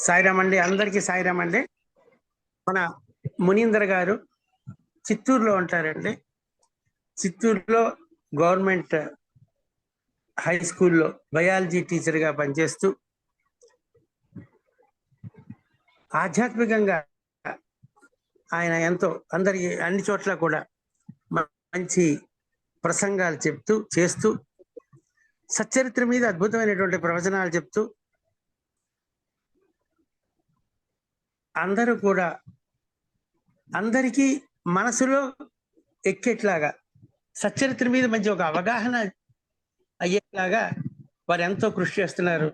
సాయిరామ్ అండి, అందరికీ సాయిరామ్ అండి. మన మునీందర్ గారు చిత్తూరులో ఉంటారండి. చిత్తూరులో గవర్నమెంట్ హై స్కూల్లో బయాలజీ టీచర్గా పనిచేస్తూ ఆధ్యాత్మికంగా ఆయన ఎంతో అందరికి అన్ని చోట్ల కూడా మంచి ప్రసంగాలు చెప్తూ చేస్తూ సచ్చరిత్ర మీద అద్భుతమైనటువంటి ప్రవచనాలు చెప్తూ అందరూ కూడా అందరికీ మనసులో ఎక్కేట్లాగా సచ్చరిత్ర మీద మంచి ఒక అవగాహన అయ్యేలాగా వారు ఎంతో కృషి చేస్తున్నారు.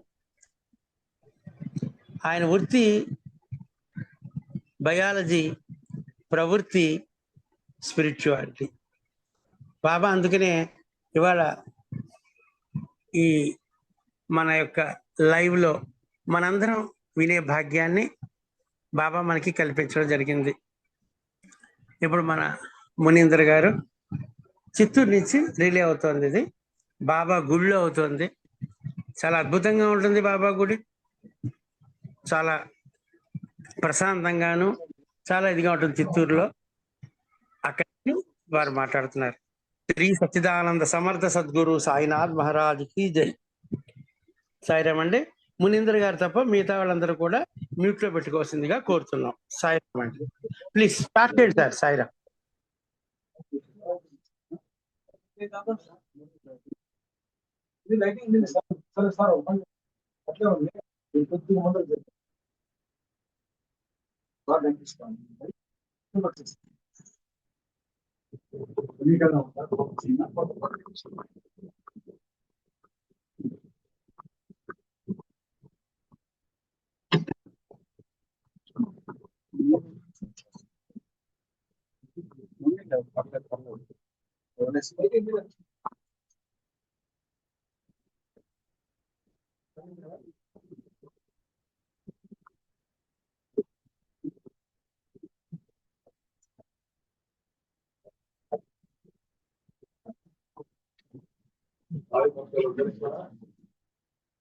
ఆయన వృత్తి బయాలజీ, ప్రవృత్తి స్పిరిచువాలిటీ. బాబా అందుకనే ఇవాళ ఈ మన యొక్క లైవ్లో మనందరం వినే భాగ్యాన్ని బాబా మనకి కల్పించడం జరిగింది. ఇప్పుడు మన మునీందర్ గారు చిత్తూరు నుంచి రిలే అవుతోంది. ఇది బాబా గుడిలో అవుతోంది. చాలా అద్భుతంగా ఉంటుంది బాబా గుడి. చాలా ప్రశాంతంగాను చాలా ఇదిగా ఉంటుంది చిత్తూరులో. అక్కడికి వారు మాట్లాడుతున్నారు. శ్రీ సచ్చిదానంద సమర్థ సద్గురు సాయినాథ్ మహారాజ్ కి జై. సాయిరామ్ అండి. మునీందర్ గారు తప్ప మిగతా వాళ్ళందరూ కూడా మ్యూట్ లో పెట్టుకోవాల్సిందిగా కోరుతున్నాం. సాయిరామ్ అండి. ప్లీజ్ స్టార్ట్ చేయండి సార్. సాయిరామ్.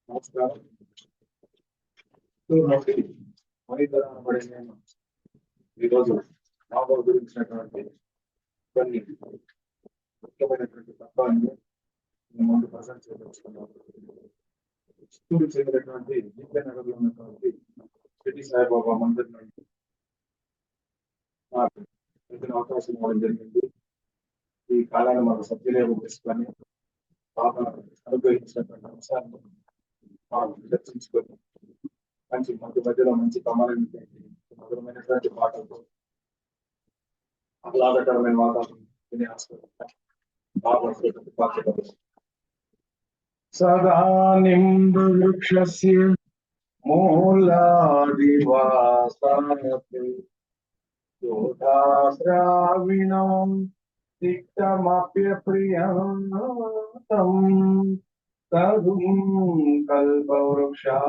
నమస్కారం. ఈరోజు బాబా గురించినటువంటి కొన్ని ముఖ్యమైనటువంటి తత్వాన్ని ముందు ప్రజెంట్ చేయదలుచుకున్నాం. చిత్తూరు చెందినటువంటి విద్యానగర్లో ఉన్నటువంటి షిరిడి సాయిబాబా మందిర్ నుండి నాకు ఏదైనా అవకాశం ఇవ్వడం జరిగింది. ఈ కాలాన్ని మనం సద్వినియోగం చేసుకొని బాబా అనుగ్రహించినటువంటి అంశాన్ని మనం చర్చించుకొని మంచి మధ్యలో మంచి కమాలైనటువంటి మధురమైనటువంటి పాటలతో ఆహ్లాదకరమైన వాతావరణం వినే ఆస్వాదించాలి. బాబా పాత్ర సదా నింబు వృక్షస్య మూలాదివాసానతే యోధాశ్రావిణం తిక్తమప్యప్రియం తదుం కల్పవృక్షాధికం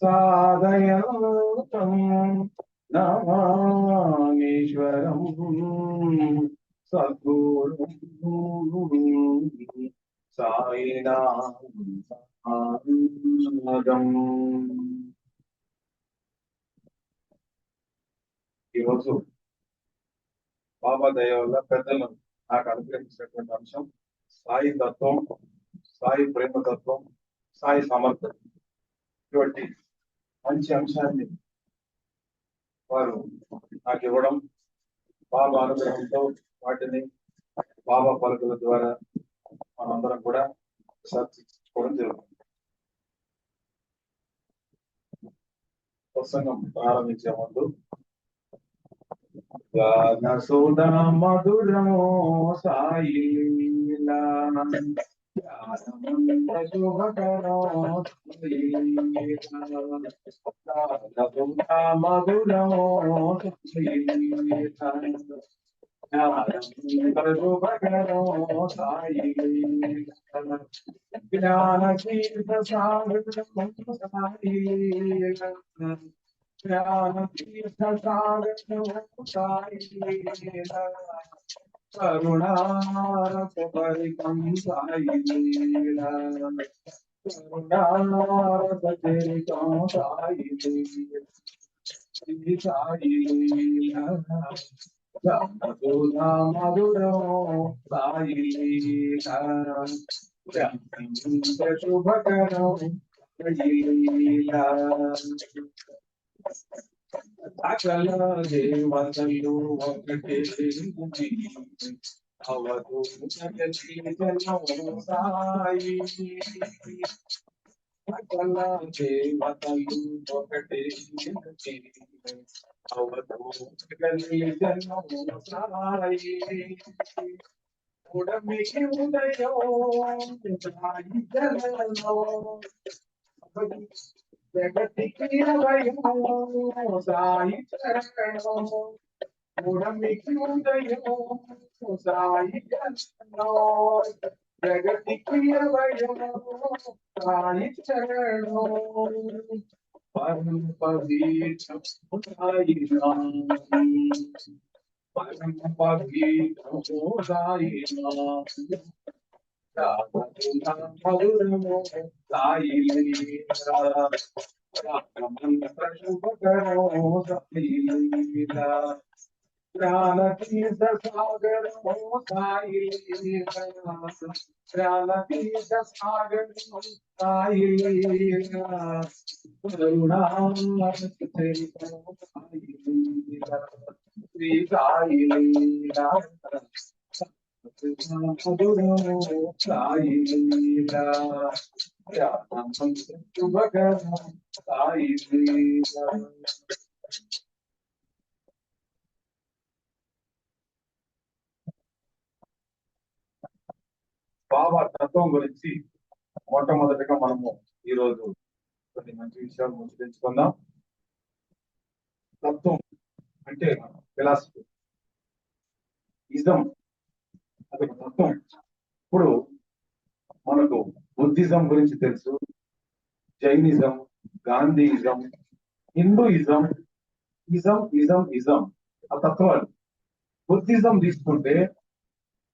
సాధయంతం నమామీశ్వరం సద్గురుం సాయినాథం. ఈరోజు బాబా దయ వల్ల పెద్దలు నాకు అనుగ్రహించినటువంటి అంశం సాయి తత్వం, సాయి ప్రేమ తత్వం, సాయి సమర్థం. ఇటువంటి మంచి అంశాన్ని వారు నాకు ఇవ్వడం, బాబా అనుగ్రహంతో వాటిని బాబా పలుకుల ద్వారా మనందరం కూడా చర్చించుకోవడం జరుగుతుంది. ప్రసంగం ప్రారంభించే ముందు సుధా మధురమో సాయి శుభకరో మధురమో శుభకరో సాయి జ్ఞాన తీర్థ సాగర సాయి జ్ఞాన తీర్థ సాగర సాయి కరుణారస పరికం సాయి కరుణారసచరితం సాయి శ్రీ సాయి మధురా మధురం సాయి శుభకరం సకల దేవతలు ఒకటే అవధూ జగతి జనం సాయి సకల దేవతలు ఒకటే అవధూ జగతి జనం సాయి ఉడమికి ఉదయం సాయి జలలో జగతికి భయం సాయి చరణం ఉడమికి ఉదయం సాయి చరణం జగతికి భయం సాయి చరణం పరమ పవిత్రం సాయి రామ్ పరమ పవిత్రం సాయి రామ్ మధురమో సాయి శుభకరో సాయి జ్ఞానతీర్థ సాగరమో సాయి జ్ఞానతీర్థ సాగరమో సాయి కరుణామృతచరితం సాయి శ్రీ సాయి మధురమో సాయి శుభకరో సాయి బాబా తత్వం గురించి మొట్టమొదటిగా మనము ఈ రోజు కొన్ని మంచి విషయాలు ముచ్చరించుకుందాం. తత్వం అంటే ఫిలాసఫీ, ఇజం అదొక తత్వం. ఇప్పుడు మనకు బుద్ధిజం గురించి తెలుసు, Jainism, Gandhism, Hinduism, ism ism ism ఆ తత్వాలు. బుద్ధిజం తీసుకుంటే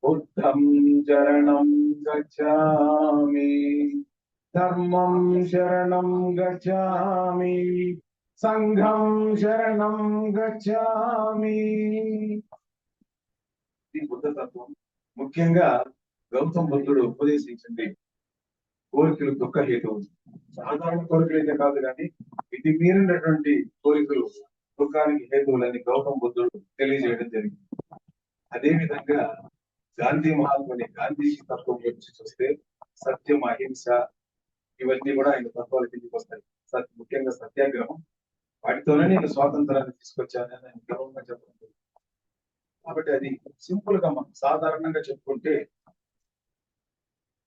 బుద్ధం శరణం గచ్ఛామి, ధర్మం శరణం గచ్ఛామి, సంఘం శరణం గచ్ఛామి. ఈ బుద్ధ తత్వం ముఖ్యంగా గౌతమ బుద్ధుడు ఉపదేశించింది కోరికలు దుఃఖ హేతువు. సాధారణ కోరికలు అయితే కాదు, కానీ ఇది మీరినటువంటి కోరికలు దుఃఖానికి హేతువులని గౌతమ బుద్ధుడు తెలియజేయడం జరిగింది. అదే విధంగా గాంధీ మహాత్ముని గాంధీ తత్వం గురించి చూస్తే సత్యం, అహింస ఇవన్నీ కూడా ఆయన తత్వాల కిందికి వస్తాయి. ముఖ్యంగా సత్యాగ్రహం, వాటితోనే నేను స్వాతంత్రాన్ని తీసుకొచ్చానని ఆయన గర్వంగా చెప్పడం. కాబట్టి అది సింపుల్ గా మనం సాధారణంగా చెప్పుకుంటే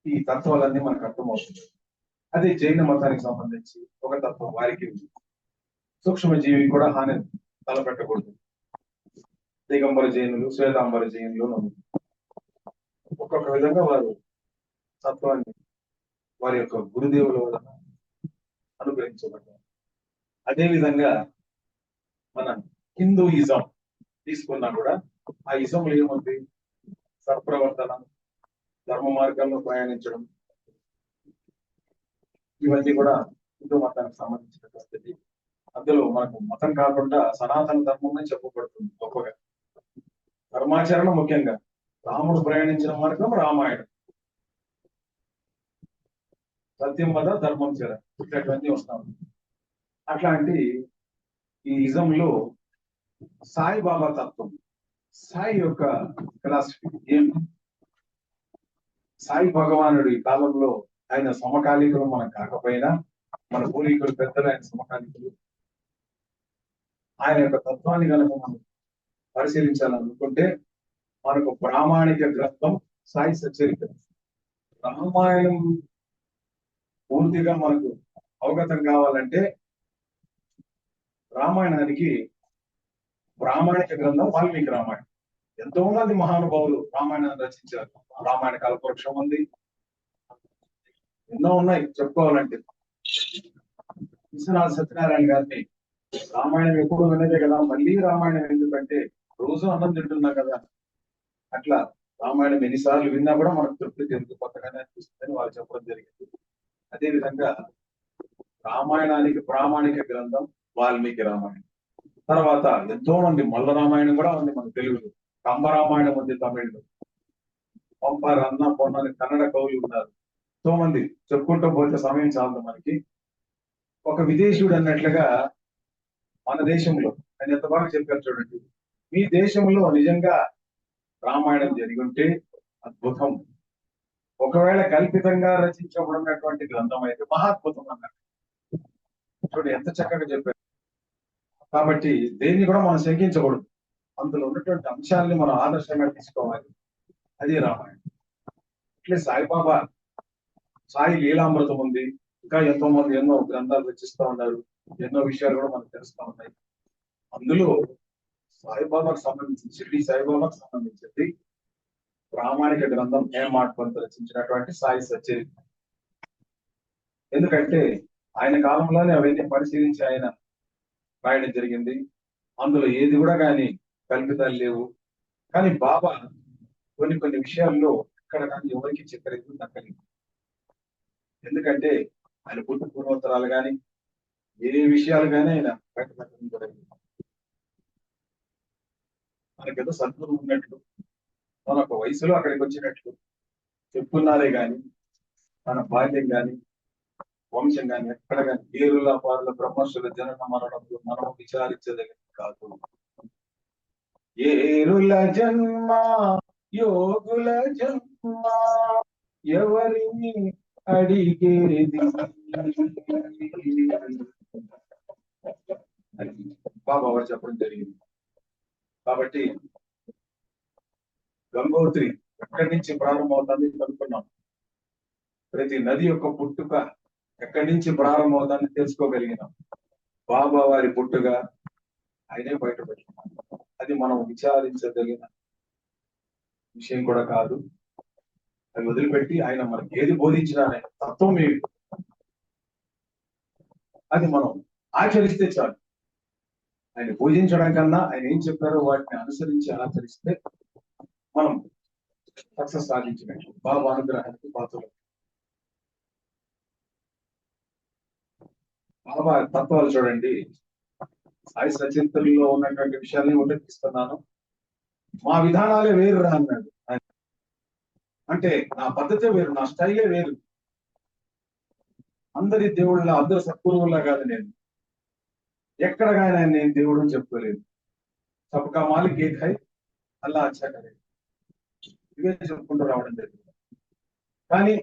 ఈ తత్వాలన్నీ మనకు అర్థమవుతుంది. అదే జైన మతానికి సంబంధించి ఒక తత్వం వారికి సూక్ష్మ జీవి కూడా హాని తలపెట్టకూడదు. దిగంబర జైనులు, శ్వేతాంబర జైనులు ఒక్కొక్క విధంగా వారు తత్వాన్ని వారి యొక్క గురుదేవుల వలన అనుగ్రహించబడ్డారు. అదే విధంగా మన హిందూయిజం తీసుకున్నా కూడా ఆ ఇజంలో ఏముంది? సత్ప్రవర్తన, ధర్మ మార్గంలో ప్రయాణించడం, ఇవన్నీ కూడా హిందూ మతానికి సంబంధించినటువంటిది. అందులో మనకు మతం కాకుండా సనాతన ధర్మమే చెప్పబడుతుంది గొప్పగా. ధర్మాచరణ ముఖ్యంగా రాముడు ప్రయాణించిన మార్గం రామాయణం, సత్యం వద ధర్మం చెర, ఇట్లాంటివన్నీ వస్తాం. అట్లాంటి ఈ ఇజంలో సాయిబాబా తత్వం, సాయి యొక్క ఫిలాసఫీ ఏమి? సాయి భగవానుడు ఈ కాలంలో ఆయన సమకాలీకులు మనం కాకపోయినా, మన పూర్వీకులు పెద్దలు ఆయన సమకాలీకులు. ఆయన యొక్క తత్వాన్ని కనుక మనం పరిశీలించాలనుకుంటే మనకు ప్రామాణిక గ్రంథం సాయి సచ్చరిత్ర. రామాయణం పూర్తిగా మనకు అవగతం కావాలంటే రామాయణానికి ప్రామాణిక గ్రంథం వాల్మీకి రామాయణం. ఎంతో మంది మహానుభావులు రామాయణాన్ని రచించారు. రామాయణ కల్పవృక్షం ఉంది, ఎన్నో ఉన్నాయి చెప్పుకోవాలంటే. విశ్వనాథ సత్యనారాయణ గారిని రామాయణం ఎప్పుడు వినదే కదా, మళ్ళీ రామాయణం ఎందుకంటే రోజు అన్నం తింటున్నా కదా, అట్లా రామాయణం ఎన్నిసార్లు విన్నా కూడా మనకు తృప్తి చెందుతూ కొత్తగానే అనిపిస్తుందని వాళ్ళు చెప్పడం జరిగింది. అదేవిధంగా రామాయణానికి ప్రామాణిక గ్రంథం వాల్మీకి రామాయణం. తర్వాత ఎంతో మంది మల్ల రామాయణం కూడా ఉంది మన తెలుగులో, కంబ రామాయణం ఉంది తమిళ్లో, పంప రన్న పొన్న కన్నడ కవులు ఉన్నారు. ఎంతో మంది చెప్పుకుంటూ పోతే సమయం చాలదు మనకి. ఒక విదేశీయుడు అన్నట్లుగా మన దేశంలో ఆయన ఎంత బాగా చెప్పారు చూడండి. మీ దేశంలో నిజంగా రామాయణం జరిగి ఉంటే అద్భుతం, ఒకవేళ కల్పితంగా రచించబడినటువంటి గ్రంథం అయితే మహాద్భుతం అన్నారు. చూడండి ఎంత చక్కగా చెప్పారు. కాబట్టి దేన్ని కూడా మనం శంకించకూడదు, అందులో ఉన్నటువంటి అంశాలని మనం ఆదర్శంగా తీసుకోవాలి. అది రామాయణం. ఇట్లే సాయిబాబా సాయి లీలామృతం ఉంది, ఇంకా ఎంతో మంది ఎన్నో గ్రంథాలు రచిస్తూ ఉన్నారు, ఎన్నో విషయాలు కూడా మనకు తెలుస్తూ ఉన్నాయి. అందులో సాయిబాబాకు సంబంధించి షిరిడి సాయిబాబాకు సంబంధించింది ప్రామాణిక గ్రంథం హేమాడ్ పంత్ రచించినటువంటి సాయి సచ్చరిత్ర. ఎందుకంటే ఆయన కాలంలోనే అవన్నీ పరిశీలించి ఆయన రాయడం జరిగింది. అందులో ఏది కూడా కానీ కల్పితాలు లేవు. కానీ బాబా కొన్ని కొన్ని విషయాల్లో ఇక్కడ కానీ ఎవరికి చెప్పలేదు, దక్కలేదు. ఎందుకంటే ఆయన పుట్టు పూర్వోత్తరాలు కానీ ఏ విషయాలు కానీ ఆయన బయటపెట్టడం జరిగింది. మనకేదో సద్గురు ఉన్నట్లు, మన ఒక వయసులో అక్కడికి వచ్చినట్లు చెప్పుకున్నారే గాని మన బాల్యం గాని వంశం గాని ఎక్కడ కానీ ఏరుల పారుల బ్రహ్మర్షుల జనన మరణంలో మనం విచారించదగినది కాదు. ఏరుల జన్మ యోగుల జన్మ ఎవరిని అడిగేది బాబా వారు చెప్పడం జరిగింది. కాబట్టి గంగోత్రి ఎక్కడి నుంచి ప్రారంభమవుతుంది కనుక్కున్నాం. ప్రతి నది యొక్క పుట్టుక ఎక్కడి నుంచి ప్రారంభమవుతుందని తెలుసుకోగలిగినాం. బాబా వారి పుట్టుగా ఆయనే బయటపెట్టినాం. అది మనం విచారించదగిన విషయం కూడా కాదు. అది వదిలిపెట్టి ఆయన మనకి ఏది బోధించినా తత్వం ఏమి అది మనం ఆచరిస్తే చాలు. ఆయన పూజించడం కన్నా ఆయన ఏం చెప్పారో వాటిని అనుసరించి ఆచరిస్తే మనం సక్సెస్ సాధించినట్లు. బాబా అనుగ్రహానికి పాత్రలు. బాబా తత్వాలు చూడండి. సాయి సచరిత్రలో ఉన్నటువంటి విషయాన్ని ఉల్లేఖిస్తున్నాను. మా విధానాలే వేరు రా అన్నాడు. అంటే నా పద్ధతే వేరు, నా స్టైలే వేరు. అందరి దేవుళ్ళ అందరు సద్గురువుల్లా కాదు నేను. ఎక్కడ కానీ ఆయన నేను దేవుడు అని చెప్పుకోలేదు. సబ్కా మాలిక్ ఏక్ హై, అల్లా అచ్చా కరే, ఇవే చెప్పుకుంటూ రావడం జరిగింది. కానీ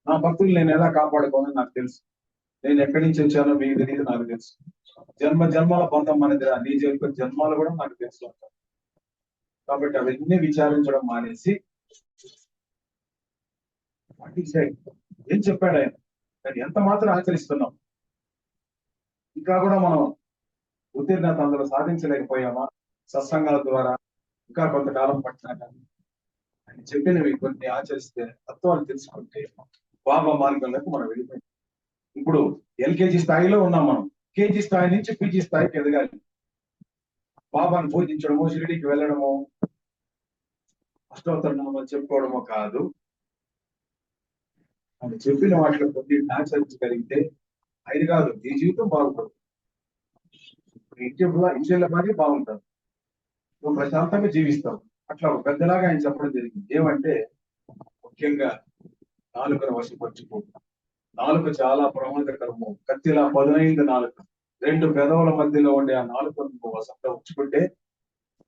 నా భక్తులు నేను ఎలా కాపాడుకోవాలని నాకు తెలుసు. నేను ఎక్కడి నుంచి వచ్చానో మీకు తెలియదు, నాకు తెలుసు. జన్మ జన్మల బంధం అనేది నీ యొక్క జన్మాలు కూడా నాకు తెలుసు. కాబట్టి అవన్నీ విచారించడం మానేసి ఏం చెప్పాడు ఆయన, కానీ ఎంత మాత్రం ఆచరిస్తున్నాం. ఇంకా కూడా మనం ఉత్తీర్ణత అందులో సాధించలేకపోయామా? సత్సంగాల ద్వారా ఇంకా కొంతకాలం పట్టినా కానీ ఆయన చెప్పినవి కొన్ని ఆచరిస్తే, తత్వాలు తెలుసుకుంటే బాబా మార్గంలోకి మనం వెళ్ళిపోయాం. ఇప్పుడు ఎల్కేజీ స్థాయిలో ఉన్నాం మనం. కేజీ స్థాయి నుంచి పీజీ స్థాయికి ఎదగాలి. బాబాను పూజించడము, షిరిడీకి వెళ్ళడము, అష్టోత్తరనామాలు చెప్పుకోవడమో కాదు. ఆయన చెప్పిన వాటిలో కొన్ని ఆచరించగలిగితే ఆయన కాదు నీ జీవితం బాగుంటుంది. ఇంటిలో బాగా బాగుంటుంది, నువ్వు ప్రశాంతంగా జీవిస్తావు. అట్లా ఒక పెద్దలాగా ఆయన చెప్పడం జరిగింది. ఏమంటే ముఖ్యంగా నాలుకను వశపరుచుకో. నాలుక చాలా ప్రమాదకరము, కత్తిలా పదునైంది నాలుక. రెండు పెదవుల మధ్యలో ఉండే ఆ నాలుకను నువ్వు వశంగా ఉంచుకుంటే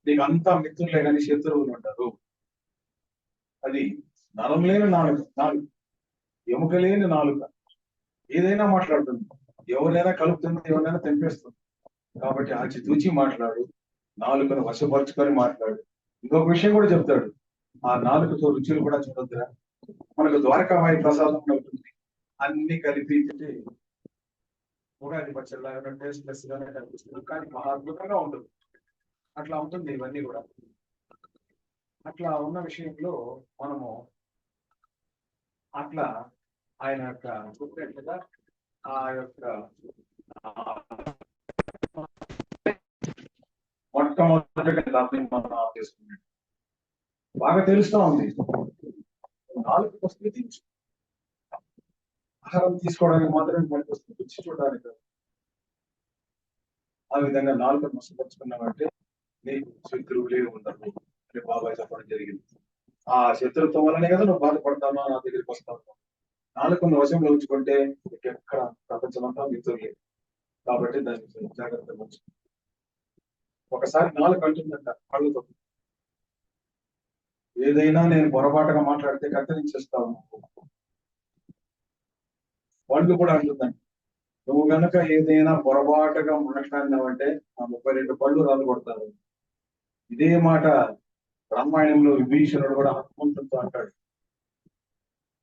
నీకు అంతా మిత్రులే కానీ శత్రువులు ఉంటారు. అది నరం లేని నాలుక, ఎముక లేని నాలుక, ఏదైనా మాట్లాడుతుంది, ఎవరైనా కలుపుతుంది, ఎవరైనా తెంపేస్తుంది. కాబట్టి ఆచితూచి మాట్లాడు, నాలుకను వశపరుచుకొని మాట్లాడు. ఇంకొక విషయం కూడా చెప్తాడు, ఆ నాలుకతో రుచులు కూడా చూడొద్దురా. మనకు ద్వారకామాయి ప్రసాదం ఉంటుంది, అన్ని కలిపి ఉగాది పచ్చడిలాగా టేస్ట్ లెస్ గానే కనిపిస్తుంది, కానీ మహా అద్భుతంగా ఉంటుంది. అట్లా ఉంటుంది ఇవన్నీ కూడా. అట్లా ఉన్న విషయంలో మనము అట్లా ఆయన యొక్క గుర్తుగా ఆ యొక్క మొట్టమొదటిగా మనం ఆఫ్ చేసుకున్నాడు. బాగా తెలుస్తా ఉంది. నాలుగు స్థితించు, ఆహారం తీసుకోవడానికి మాత్రమే పనికొస్తుంది, రుచి చూడడానికి కాదు. ఆ విధంగా నాలుకను వశపరుచుకున్నామంటే నీకు శత్రువులే ఉండరు అని బాబాయ్ చెప్పడం జరిగింది. ఆ శత్రుత్వం వల్లనే కదా నువ్వు బాధపడతావు, నా దగ్గరికి వస్తావు. నాలుకను వశంలో ఉంచుకుంటే నీకు ఎక్కడ ప్రపంచమంతా మిత్రులే. కాబట్టి దాన్ని జాగ్రత్తగా ఉంచు. ఒకసారి నాలుక అంటుందంట కళ్ళతో, ఏదైనా నేను పొరపాటుగా మాట్లాడితే కత్తిరించేస్తావు. వాళ్ళు కూడా అంటుందంట, నువ్వు గనక ఏదైనా పొరపాటుగా మాట్లాడినావంటే ఆ 32 పళ్ళు రాలు కొడతారు. ఇదే మాట రామాయణంలో విభీషణుడు కూడా హనుమంతుడితో అంటాడు,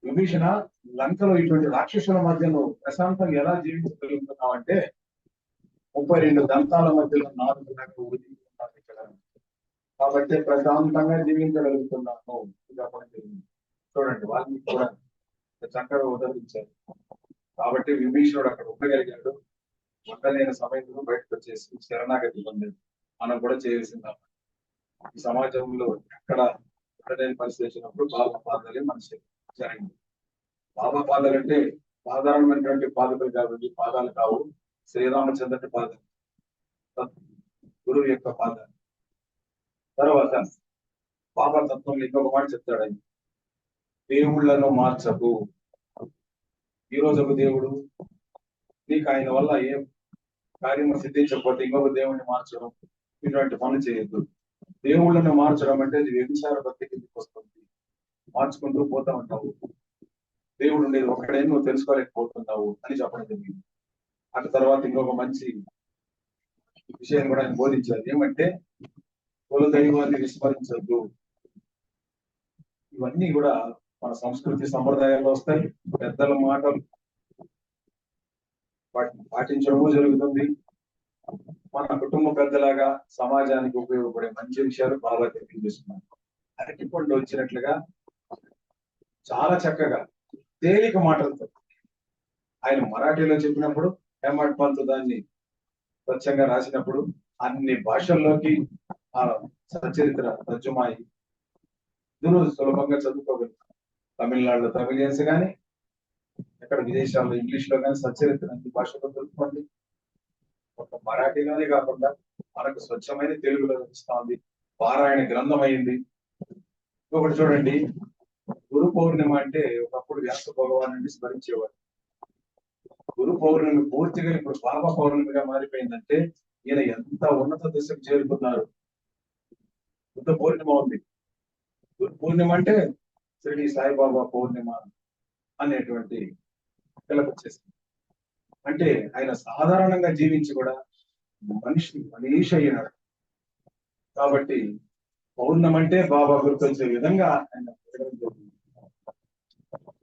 విభీషణ, లంకలో ఇటువంటి రాక్షసుల మధ్య నువ్వు ప్రశాంతంగా ఎలా జీవించగలుగుతున్నావు అంటే 32 దంతాల మధ్యలో 4 నెలలు ఉడికి ఉన్నాను ఇక్కడ, కాబట్టి ప్రశాంతంగా జీవించగలుగుతున్నాను. చూడండి వాళ్ళని కూడా చక్కగా ఉదరించారు. కాబట్టి విభీషణుడు అక్కడ ఉండగలిగాడు. ఉండలేని సమయంలో బయటకు వచ్చేసి శరణాగతి పొందాడు. మనం కూడా చేయాల్సిందా ఈ సమాజంలో ఎక్కడ ఉండలేని పరిస్థితి వచ్చినప్పుడు బాబా పాదాలే మన జరిగింది. బాబా పాదాలు అంటే సాధారణమైనటువంటి పాదకులు కాదు, ఈ పాదాలు కావు, శ్రీరామచంద్రుడి పాదాలు, గురువు యొక్క పాదాలు. తర్వాత బాబా తత్వంలో ఇంకొక మాట చెప్తాడు, ఆయన దేవుళ్లను మార్చకు. ఈ రోజు ఒక దేవుడు, నీకు ఆయన వల్ల ఏం కార్యము సిద్ధించకపోతే ఇంకొక దేవుడిని మార్చడం, ఇటువంటి పనులు చేయొద్దు. దేవుళ్ళను మార్చడం అంటే అది వ్యభిచార భక్తి కిందకి వస్తుంది. మార్చుకుంటూ పోతా ఉంటావు, దేవుడు ఉండేది ఒక్కడే, నువ్వు తెలుసుకోలేకపోతున్నావు అని చెప్పడం జరిగింది. అటు తర్వాత ఇంకొక మంచి విషయం కూడా ఆయన బోధించారు, ఏమంటే కుల దైవాన్ని విస్మరించద్దు. ఇవన్నీ కూడా మన సంస్కృతి సంప్రదాయాల్లో వస్తాయి. పెద్దల మాటలు వాటిని పాటించడము జరుగుతుంది. మన కుటుంబ పెద్దలాగా సమాజానికి ఉపయోగపడే మంచి విషయాలు బాగా తెలియజేస్తున్నారు. అరటి పండు వచ్చినట్లుగా చాలా చక్కగా తేలిక మాటలతో ఆయన మరాఠీలో చెప్పినప్పుడు, హేమట్ పంత్ దాన్ని స్వచ్ఛంగా రాసినప్పుడు అన్ని భాషల్లోకి ఆ సచరిత్ర తర్జుమాయి సులభంగా చదువుకోగలుగుతాం. తమిళనాడులో తమిళియన్స్ కానీ, ఎక్కడ విదేశాల్లో ఇంగ్లీష్ లో కానీ సచరిత్ర అన్ని భాషలో దొరుకుతుంది. ఒక మరాఠీలోనే కాకుండా మనకు స్వచ్ఛమైన తెలుగులో వస్తా ఉంది. పారాయణ గ్రంథం అయింది. ఇంకొకటి చూడండి, గురు పౌర్ణిమ అంటే ఒకప్పుడు వ్యాస భగవాను స్మరించేవారు. గురు పౌర్ణమి పూర్తిగా ఇప్పుడు బాబా పౌర్ణమిగా మారిపోయిందంటే ఈయన ఎంత ఉన్నత దశకు చేరుకున్నారు. బుద్ధ పౌర్ణిమ ఉంది, గురు పూర్ణిమ అంటే శ్రీ సాయిబాబా పౌర్ణిమ అనేటువంటి పిలుపు వచ్చేసింది. అంటే ఆయన సాధారణంగా జీవించి కూడా మనిషి అయినాడు. కాబట్టి పౌర్ణం అంటే బాబా గుర్తొచ్చే విధంగా ఆయన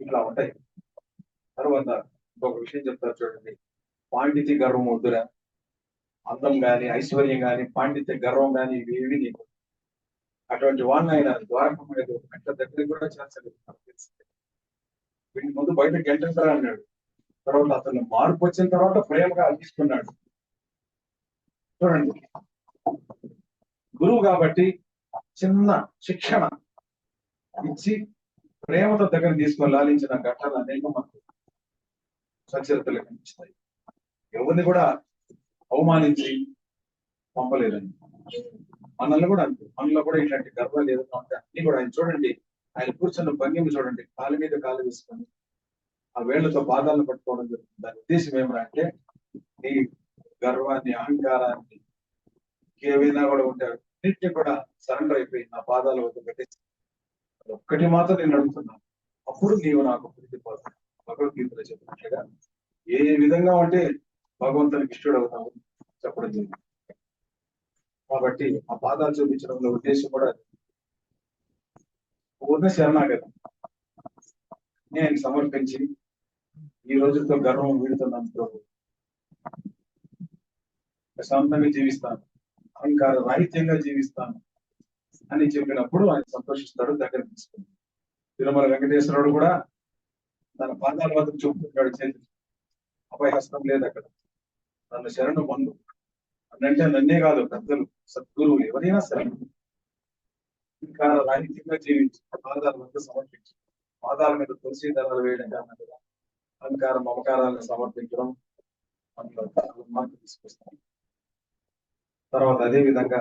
ఇట్లా ఉంటాయి. తర్వాత ఇంకొక విషయం చెప్తారు చూడండి, పాండిత్య గర్వం వద్దురా. అందం గాని, ఐశ్వర్యం గాని, పాండిత్య గర్వం గాని ఇవేవి నీకు. అటువంటి వాళ్ళని ఆయన ద్వారకం అనేది ఒక గంట దగ్గర కూడా చేర్చలేదు. వీటి ముందు బయట గంటంటారా అన్నాడు. తర్వాత అతను మార్పు వచ్చిన తర్వాత ప్రేమగా తీసుకున్నాడు. చూడండి, గురువు కాబట్టి చిన్న శిక్షణ ఇచ్చి ప్రేమతో దగ్గర తీసుకొని లాలించిన ఘట్టాలు అనేక మనకు సచరితలు కనిపిస్తాయి. ఎవరిని కూడా అవమానించి పంపలేదండి. మనల్ని కూడా అంతే, మనలో కూడా ఇట్లాంటి గర్వాలు ఏదైనా ఉంటే అన్ని కూడా ఆయన చూడండి, ఆయన కూర్చున్న భంగిమ చూడండి, కాలు మీద కాలు వేసుకొని ఆ వేళ్లతో పాదాలను పట్టుకోవడం జరుగుతుంది. దాని ఉద్దేశం ఏమంటే నీ గర్వాన్ని, అహంకారాన్ని ఏవైనా కూడా ఉంటాడు అన్నింటినీ కూడా సరెండర్ అయిపోయి నా పాదాల వద్ద పెట్టేసి ఒక్కటి మాత్రం నేను అడుగుతున్నాను, అప్పుడు నీవు నాకు ప్రీతి పోతావు. భగవద్గీతలో చెప్పినట్లుగా ఏ విధంగా ఉంటే భగవంతునికి ఇష్టడు అవుతావు చెప్పడం జరిగింది. కాబట్టి ఆ పాదాలు చూపించడంలో ఉద్దేశం కూడా పూర్ణ శరణాగతి నేను సమర్పించి ఈ రోజుతో గర్వం వీడుతున్నాను ప్రభు, ప్రశాంతంగా జీవిస్తాను, అహంకార రాహిత్యంగా జీవిస్తాను అని చెప్పినప్పుడు ఆయన సంతోషిస్తాడు, దగ్గర తీసుకుంటాడు. తిరుమల వెంకటేశ్వరుడు కూడా తన పాదాల వద్ద చూపుతున్నాడు, చేతి అభయహస్తం లేదు అక్కడ, నన్ను శరణు పొందు అన్నంటే నన్నే కాదు, పెద్దలు సద్గురువులు ఎవరైనా సరే అహంకార రాహిత్యంగా జీవించి పాదాల వద్ద సమర్పించి పాదాల మీద తులసి ధరలు వేయడం కారణంగా అహంకార మమకారాలను సమర్పించడం అందులో చాలా మార్పు తీసుకొస్తాం. తర్వాత అదే విధంగా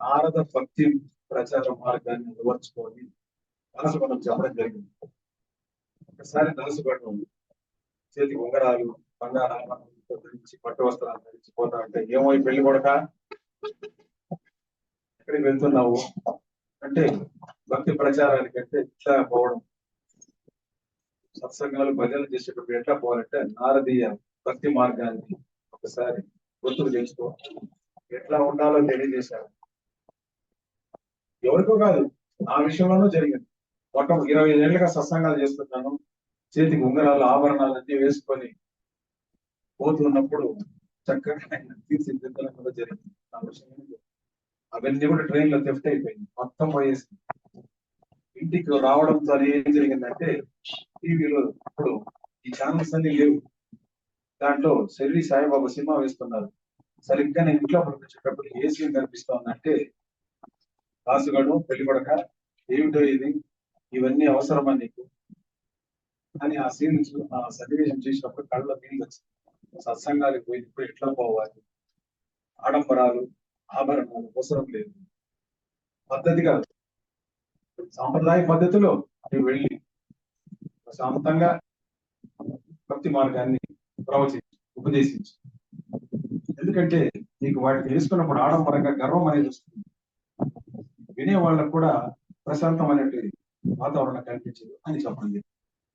నారద భక్తి ప్రచార మార్గాన్ని నిలవర్చుకొని దాసగణం చెప్పడం జరిగింది. ఒకసారి దాసగణం చేతికి ఉంగరాలు బంగారు ఆభరణాలతో ధరించి పట్టు వస్త్రాలు ధరించి పోతా అంటే ఏమో ఈ పెళ్లి కొడక ఎక్కడికి వెళ్తున్నావు అంటే భక్తి ప్రచారానికి అంటే ఇట్లా పోవడం, సత్సంగాలు భజనలు చేసేటప్పుడు ఎట్లా పోవాలంటే నారదీయ భక్తి మార్గాన్ని ఒకసారి గుర్తుకు తెచ్చుకో, ఎట్లా ఉండాలో తెలియజేశారు. ఎవరికో కాదు, ఆ విషయంలోనూ జరిగింది. ఒక 25 ఏళ్ళుగా సత్సంగాలు చేస్తున్నాను, చేతికి ఉంగరాలు ఆభరణాలన్నీ వేసుకొని పోతున్నప్పుడు చక్కగా ఆయన తీర్చిదిద్దడం కూడా జరిగింది. ఆ విషయం అవన్నీ కూడా ట్రైన్ లో థెఫ్ట్ అయిపోయింది, మొత్తం పోయేసింది. ఇంటికి రావడంతో ఏం జరిగిందంటే టీవీలో ఇప్పుడు ఈ ఛానల్స్ అన్ని లేవు, దాంట్లో షిరిడి సాయిబాబా సినిమా వేస్తున్నారు. సరిగ్గా నేను ఇంట్లో పంపించేటప్పుడు ఏ సీన్ కనిపిస్తా ఉందంటే దాసుగాడు పెళ్లి కొడక ఏమిటో ఇది, ఇవన్నీ అవసరమా నీకు అని ఆ సీన్ ఆ సన్నివేశం చేసినప్పుడు కళ్ళలో నీళ్ళు వచ్చింది. సత్సంగాలకు పోయి ఇప్పుడు ఎట్లా పోవాలి, ఆడంబరాలు ఆభరణాలు అవసరం లేదు, పద్ధతి కాదు. సాంప్రదాయ పద్ధతిలో నువ్వు వెళ్ళి ప్రశాంతంగా భక్తి మార్గాన్ని ప్రవచించు, ఉపదేశించు. ఎందుకంటే నీకు వాటిని తెలుసుకున్నప్పుడు ఆడంబరంగా గర్వం అనేది వస్తుంది, వినే వాళ్ళకు కూడా ప్రశాంతమైనటువంటి వాతావరణం కనిపించదు అని చెప్పండి.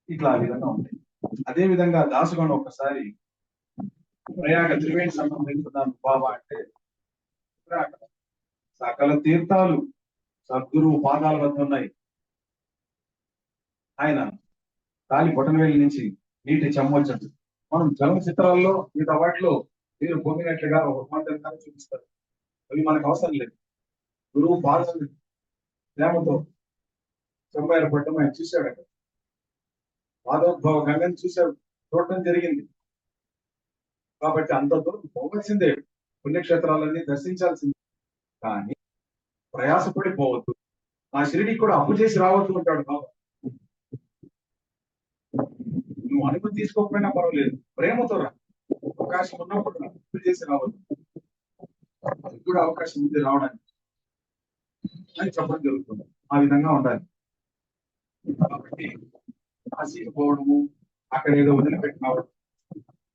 ఇట్లా ఆ విధంగా ఉంటాయి. అదే విధంగా దాసుగణం ఒకసారి ప్రయాగ త్రివేణి సంఘం వెళ్తున్నాను బాబా అంటే సకల తీర్థాలు సద్గురువు పాదాల వద్ద ఉన్నాయి. ఆయన కాలి బొటనవేలి నుంచి నీటి చెమ్మొచ్చదు. మనం చలనచిత్రాల్లో వివిధ వాటిలో మీరు పొందినట్లుగా ఒక మాటలు చూపిస్తారు, అవి మనకు అవసరం లేదు. గురువు పాదాలు ప్రేమతో చెంబాయిల పట్టం ఆయన చూశాడు, అక్కడ పాదోద్భవ గంగని చూశాడు, చూడటం జరిగింది. కాబట్టి అంత దూరం పోవాల్సిందే, పుణ్యక్షేత్రాలన్నీ దర్శించాల్సిందే, కానీ ప్రయాసపడి పోవద్దు. ఆ షిరిడికి కూడా అప్పు చేసి రావద్దు అంటాడు బాబా. నువ్వు అనుమతి తీసుకోకపోయినా పర్వాలేదు, ప్రేమతో రా, అవకాశం ఉన్నప్పుడు అప్పు చేసి రావద్దు, అది కూడా అవకాశం ఉంది రావడానికి అని చెప్పడం జరుగుతుంది. ఆ విధంగా ఉండాలి. కాబట్టి కాశీకి పోవడము, అక్కడ ఏదో వదిలిపెట్టి రావడం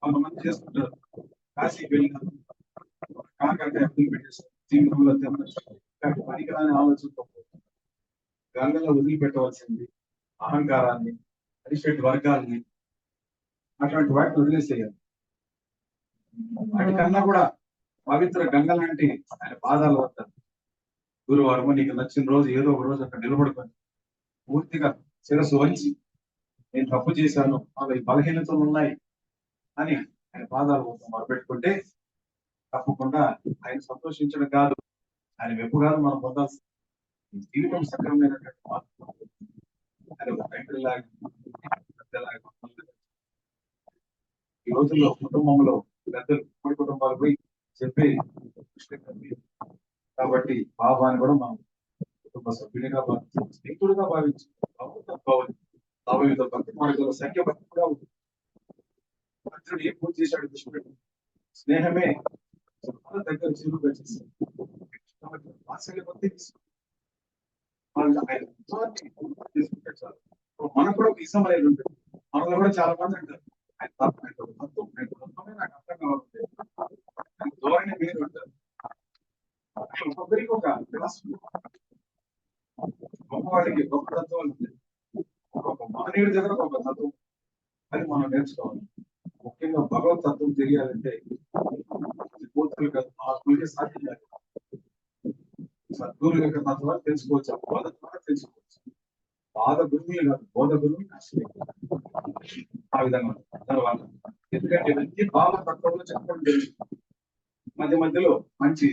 కొంతమంది చేస్తుంటారు. కాశీకి వెళ్ళిన కాకరకాయ వదిలిపెట్టేస్తారు, జీవితంలో పనికిరాని ఆలోచనతో గంగలో వదిలిపెట్టవలసింది అహంకారాన్ని, అరిషడ్ వర్గాల్ని, అటువంటి వాటిని వదిలేసేయాలి. వాటికన్నా కూడా పవిత్ర గంగ లాంటి ఆయన పాదాలు వస్తారు. గురువారం నీకు నచ్చిన రోజు ఏదో ఒక రోజు అక్కడ నిలబడుకొని పూర్తిగా శిరస్సు వంచి నేను తప్పు చేశాను, అవి బలహీనతలు ఉన్నాయి అని ఆయన పాదాలు మొదలుపెట్టుకుంటే తప్పకుండా ఆయన సంతోషించడం కాదు, ఆయన వెప్పు కాదు మనం పొందాల్సింది. జీవితం సక్రమైనటువంటి మార్పు. ఆయన ఒక తండ్రిలాగా ఈ రోజుల్లో కుటుంబంలో పెద్దలు ఉమ్మడి కుటుంబాలు పోయి చెప్పే కాబట్టి బాబాని కూడా మనం కుటుంబ సభ్యునిగా భావించాం, స్నేహితుడిగా భావించాం, భావిత భక్తి మార్గంలో సంఖ్య భక్తి కూడా ఉంది. భక్తుడు ఏం పూర్తి చేశాడు దృష్టిపెట్టు, స్నేహమే చాలా దగ్గర చేరుగా చేశాడు. వాత్సల్య భక్తి ఆయన తీసుకుంటే చాలు. మనకు కూడా ఒక ఇష్టం అనేది ఉంటుంది. మనలో కూడా చాలా మంది అంటారు ఆయన తత్వమే నాకు అర్థం కావాలి, ధోరణి మీరు అంటారు. ఒక్కొక్కరికి ఒక ఫిలాసఫీ, గొప్పవాడికి గొప్ప తత్వాలు ఉంటాయి, ఒక మానవుడి దగ్గర ఒక తత్వం, అది మనం నేర్చుకోవాలి. ముఖ్యంగా భగవత్ తత్వం తెలియాలంటే పూర్తులు కాదు, ఆత్మీయ సాధ్యం కాదు. సద్గురు యొక్క తత్వాలు తెలుసుకోవచ్చు, బోధ ద్వారా తెలుసుకోవచ్చు. బాధ గురువులు కాదు, బోధ గురువులు కష్టమే. ఆ విధంగా తర్వాత ఎందుకంటే వ్యక్తి భావ తత్వంలో చెప్పడం జరిగింది. మధ్య మధ్యలో మంచి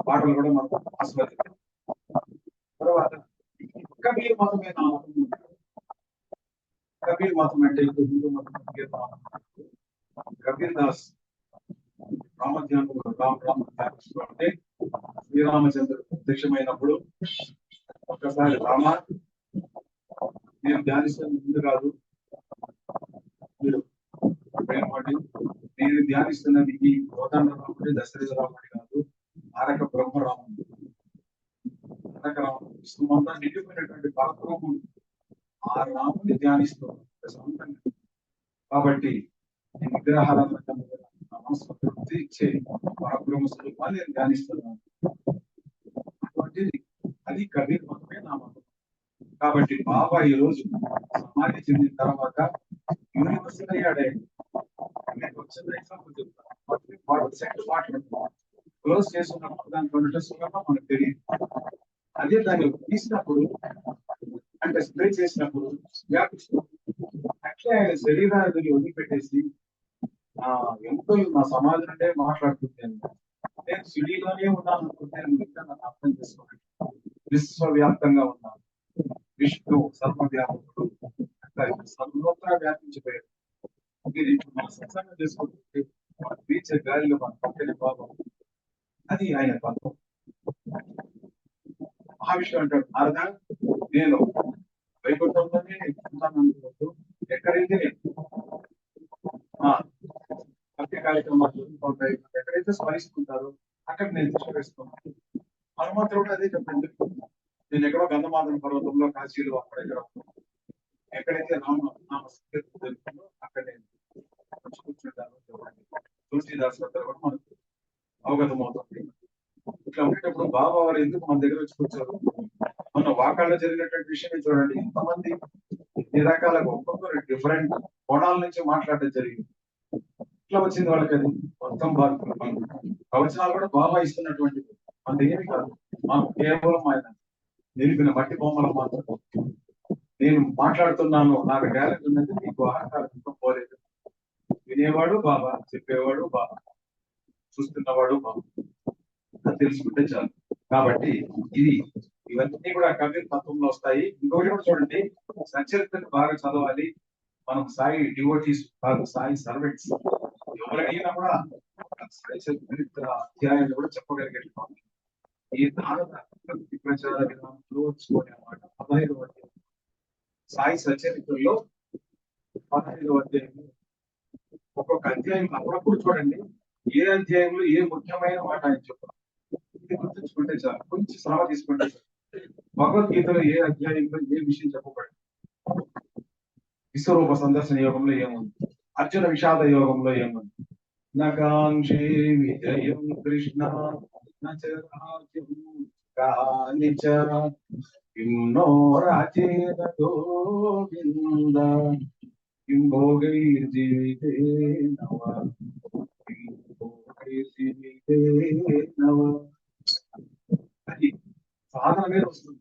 పాటలు కూడా మనం ఆస్వాదించాం. తర్వాత కబీర్ మతమే నా మతం. కబీర్ మతం అంటే ఇప్పుడు హిందూ మతం, కబీర్ దాస్ రామధ్యానం అంటే శ్రీరామచంద్రుడు ప్రత్యక్షమైనప్పుడు ఒక్కసారి రామ నేను ధ్యానిస్తున్న ముందు కాదు, మీరు ప్రేమపడి నేను ధ్యానిస్తున్నది ఈ కోదండరాముడి దశరథరాముడి కాదు, తారక బ్రహ్మరాముడు, తారక రాముడు విష్ణుమంతా నిండిపోయినటువంటి పరబ్రహ్ముడు. ఆ రాముడిని ధ్యానిస్తున్నాను ప్రశాంతంగా. కాబట్టి ఈ విగ్రహాలను మనసు తృప్తి ఇచ్చే పరబ్రహ్మ స్వరూపాన్ని నేను ధ్యానిస్తున్నాను. అటువంటిది అది కబీర్ మతమే నా మతం. కాబట్టి బాబా ఈ రోజు సమాధి చెందిన తర్వాత యూనివర్సిటీ అయ్యాడే. నేను వచ్చిన ఎగ్జాంపుల్ చెప్తాను. మాట్లాడుతున్నాను క్లోజ్ చేసుకున్నప్పుడు దాంట్లో సుఖంగా మనకు తెలియదు. అదే దాన్ని తీసినప్పుడు అంటే స్ప్రే చేసినప్పుడు వ్యాపిస్తుంది. అట్లే ఆయన శరీరాన్ని వదిలిపెట్టేసి ఎంతో నా సమాజం అంటే మాట్లాడుతున్నాను. నేను సిటీలోనే ఉన్నాను అనుకుంటే నన్ను అర్థం చేసుకోండి. విశ్వవ్యాప్తంగా ఉన్నాను. విష్ణు సర్వవ్యాపకుడు సర్వత్రా వ్యాపించిపోయాడు. ఇది మన సత్సంగం చేసుకుంటే పీల్చే గాలిలో మన పక్కనే భావం. అది ఆయన బంధం. మహావిష్ణు అంటాడు, నారదా నేను వైకుంఠంలోనే ఉంటాను అనుకోవద్దు, ఎక్కడైతే భక్తి కార్యక్రమాలు జరుగుతుంటాయి, ఎక్కడైతే స్మరిస్తుంటారో అక్కడ నేను దృష్టి వేస్తున్నాను. హనుమంతుడు కూడా అదే చెప్పండి. నేను ఎక్కడో గంధమాదన పర్వతంలో కాశీలో అక్కడ ఎక్కడైతే రామనామ జరుగుతుందో అక్కడ నేను కూర్చుంటాను చెప్పండి. తులసీదాస్ వద్ద కూడా మనకు అవగతం అవుతుంది. ఇట్లా ఉండేటప్పుడు బాబా వారు ఎందుకు మన దగ్గర వచ్చి కూర్చోరు? మన వాకాల్లో జరిగినటువంటి విషయమే చూడండి. ఎంతమంది ఎన్ని రకాలుగా ఒక్కొక్కరు డిఫరెంట్ కోణాల నుంచి మాట్లాడడం జరిగింది. ఇట్లా వచ్చింది వాళ్ళకి. అది మొత్తం ప్రవచనాలు కూడా బాబా ఇస్తున్నటువంటిది మన ఏమి కాదు. మనం కేవలం ఆయన నిలిపిన మట్టి బొమ్మలు మాత్రం. నేను మాట్లాడుతున్నాను, నాకు టాలెంట్ ఉన్నది, మీకు అహంకారం పోలేదు. వినేవాడు బాబా, చెప్పేవాడు బాబా, చూస్తున్నవాడు బాబా, అది తెలుసుకుంటే చాలు. కాబట్టి ఇవన్నీ కూడా కబీర్ తత్వంలో వస్తాయి. ఇంకొకటి కూడా చూడండి, సచరిత్రను బాగా చదవాలి. మనం సాయి డివోటీస్ కాదు, సాయి సర్వెంట్స్. ఎవరైనా కూడా సాయి చరిత్ర అధ్యాయాన్ని కూడా చెప్పగలిగేట్టున్నాం. ఈ నారద భక్తి ప్రచార విధానంలో వచ్చుకోనే అన్నమాట 15వ అధ్యాయం. సాయి సచరిత్రలో 15వ అధ్యాయం. ఒక్కొక్క అధ్యాయం అప్పుడప్పుడు చూడండి ఏ అధ్యాయంలో ఏ ముఖ్యమైన మాట ఆయన చెప్పారు. ఇది గుర్తుంచుకుంటే చాలు, కొంచెం శ్రమ తీసుకుంటే చాలు. భగవద్గీతలో ఏ అధ్యాయంలో ఏ విషయం చెప్పబడింది? విశ్వరూప సందర్శన యోగంలో ఏముంది? అర్జున విషాద యోగంలో ఏముంది? నకాంక్షే విజయం కృష్ణ కిన్నో రాచేత గోవింద కిం భోగైర్జీవితే నవ అది సాధన మీద వస్తుంది.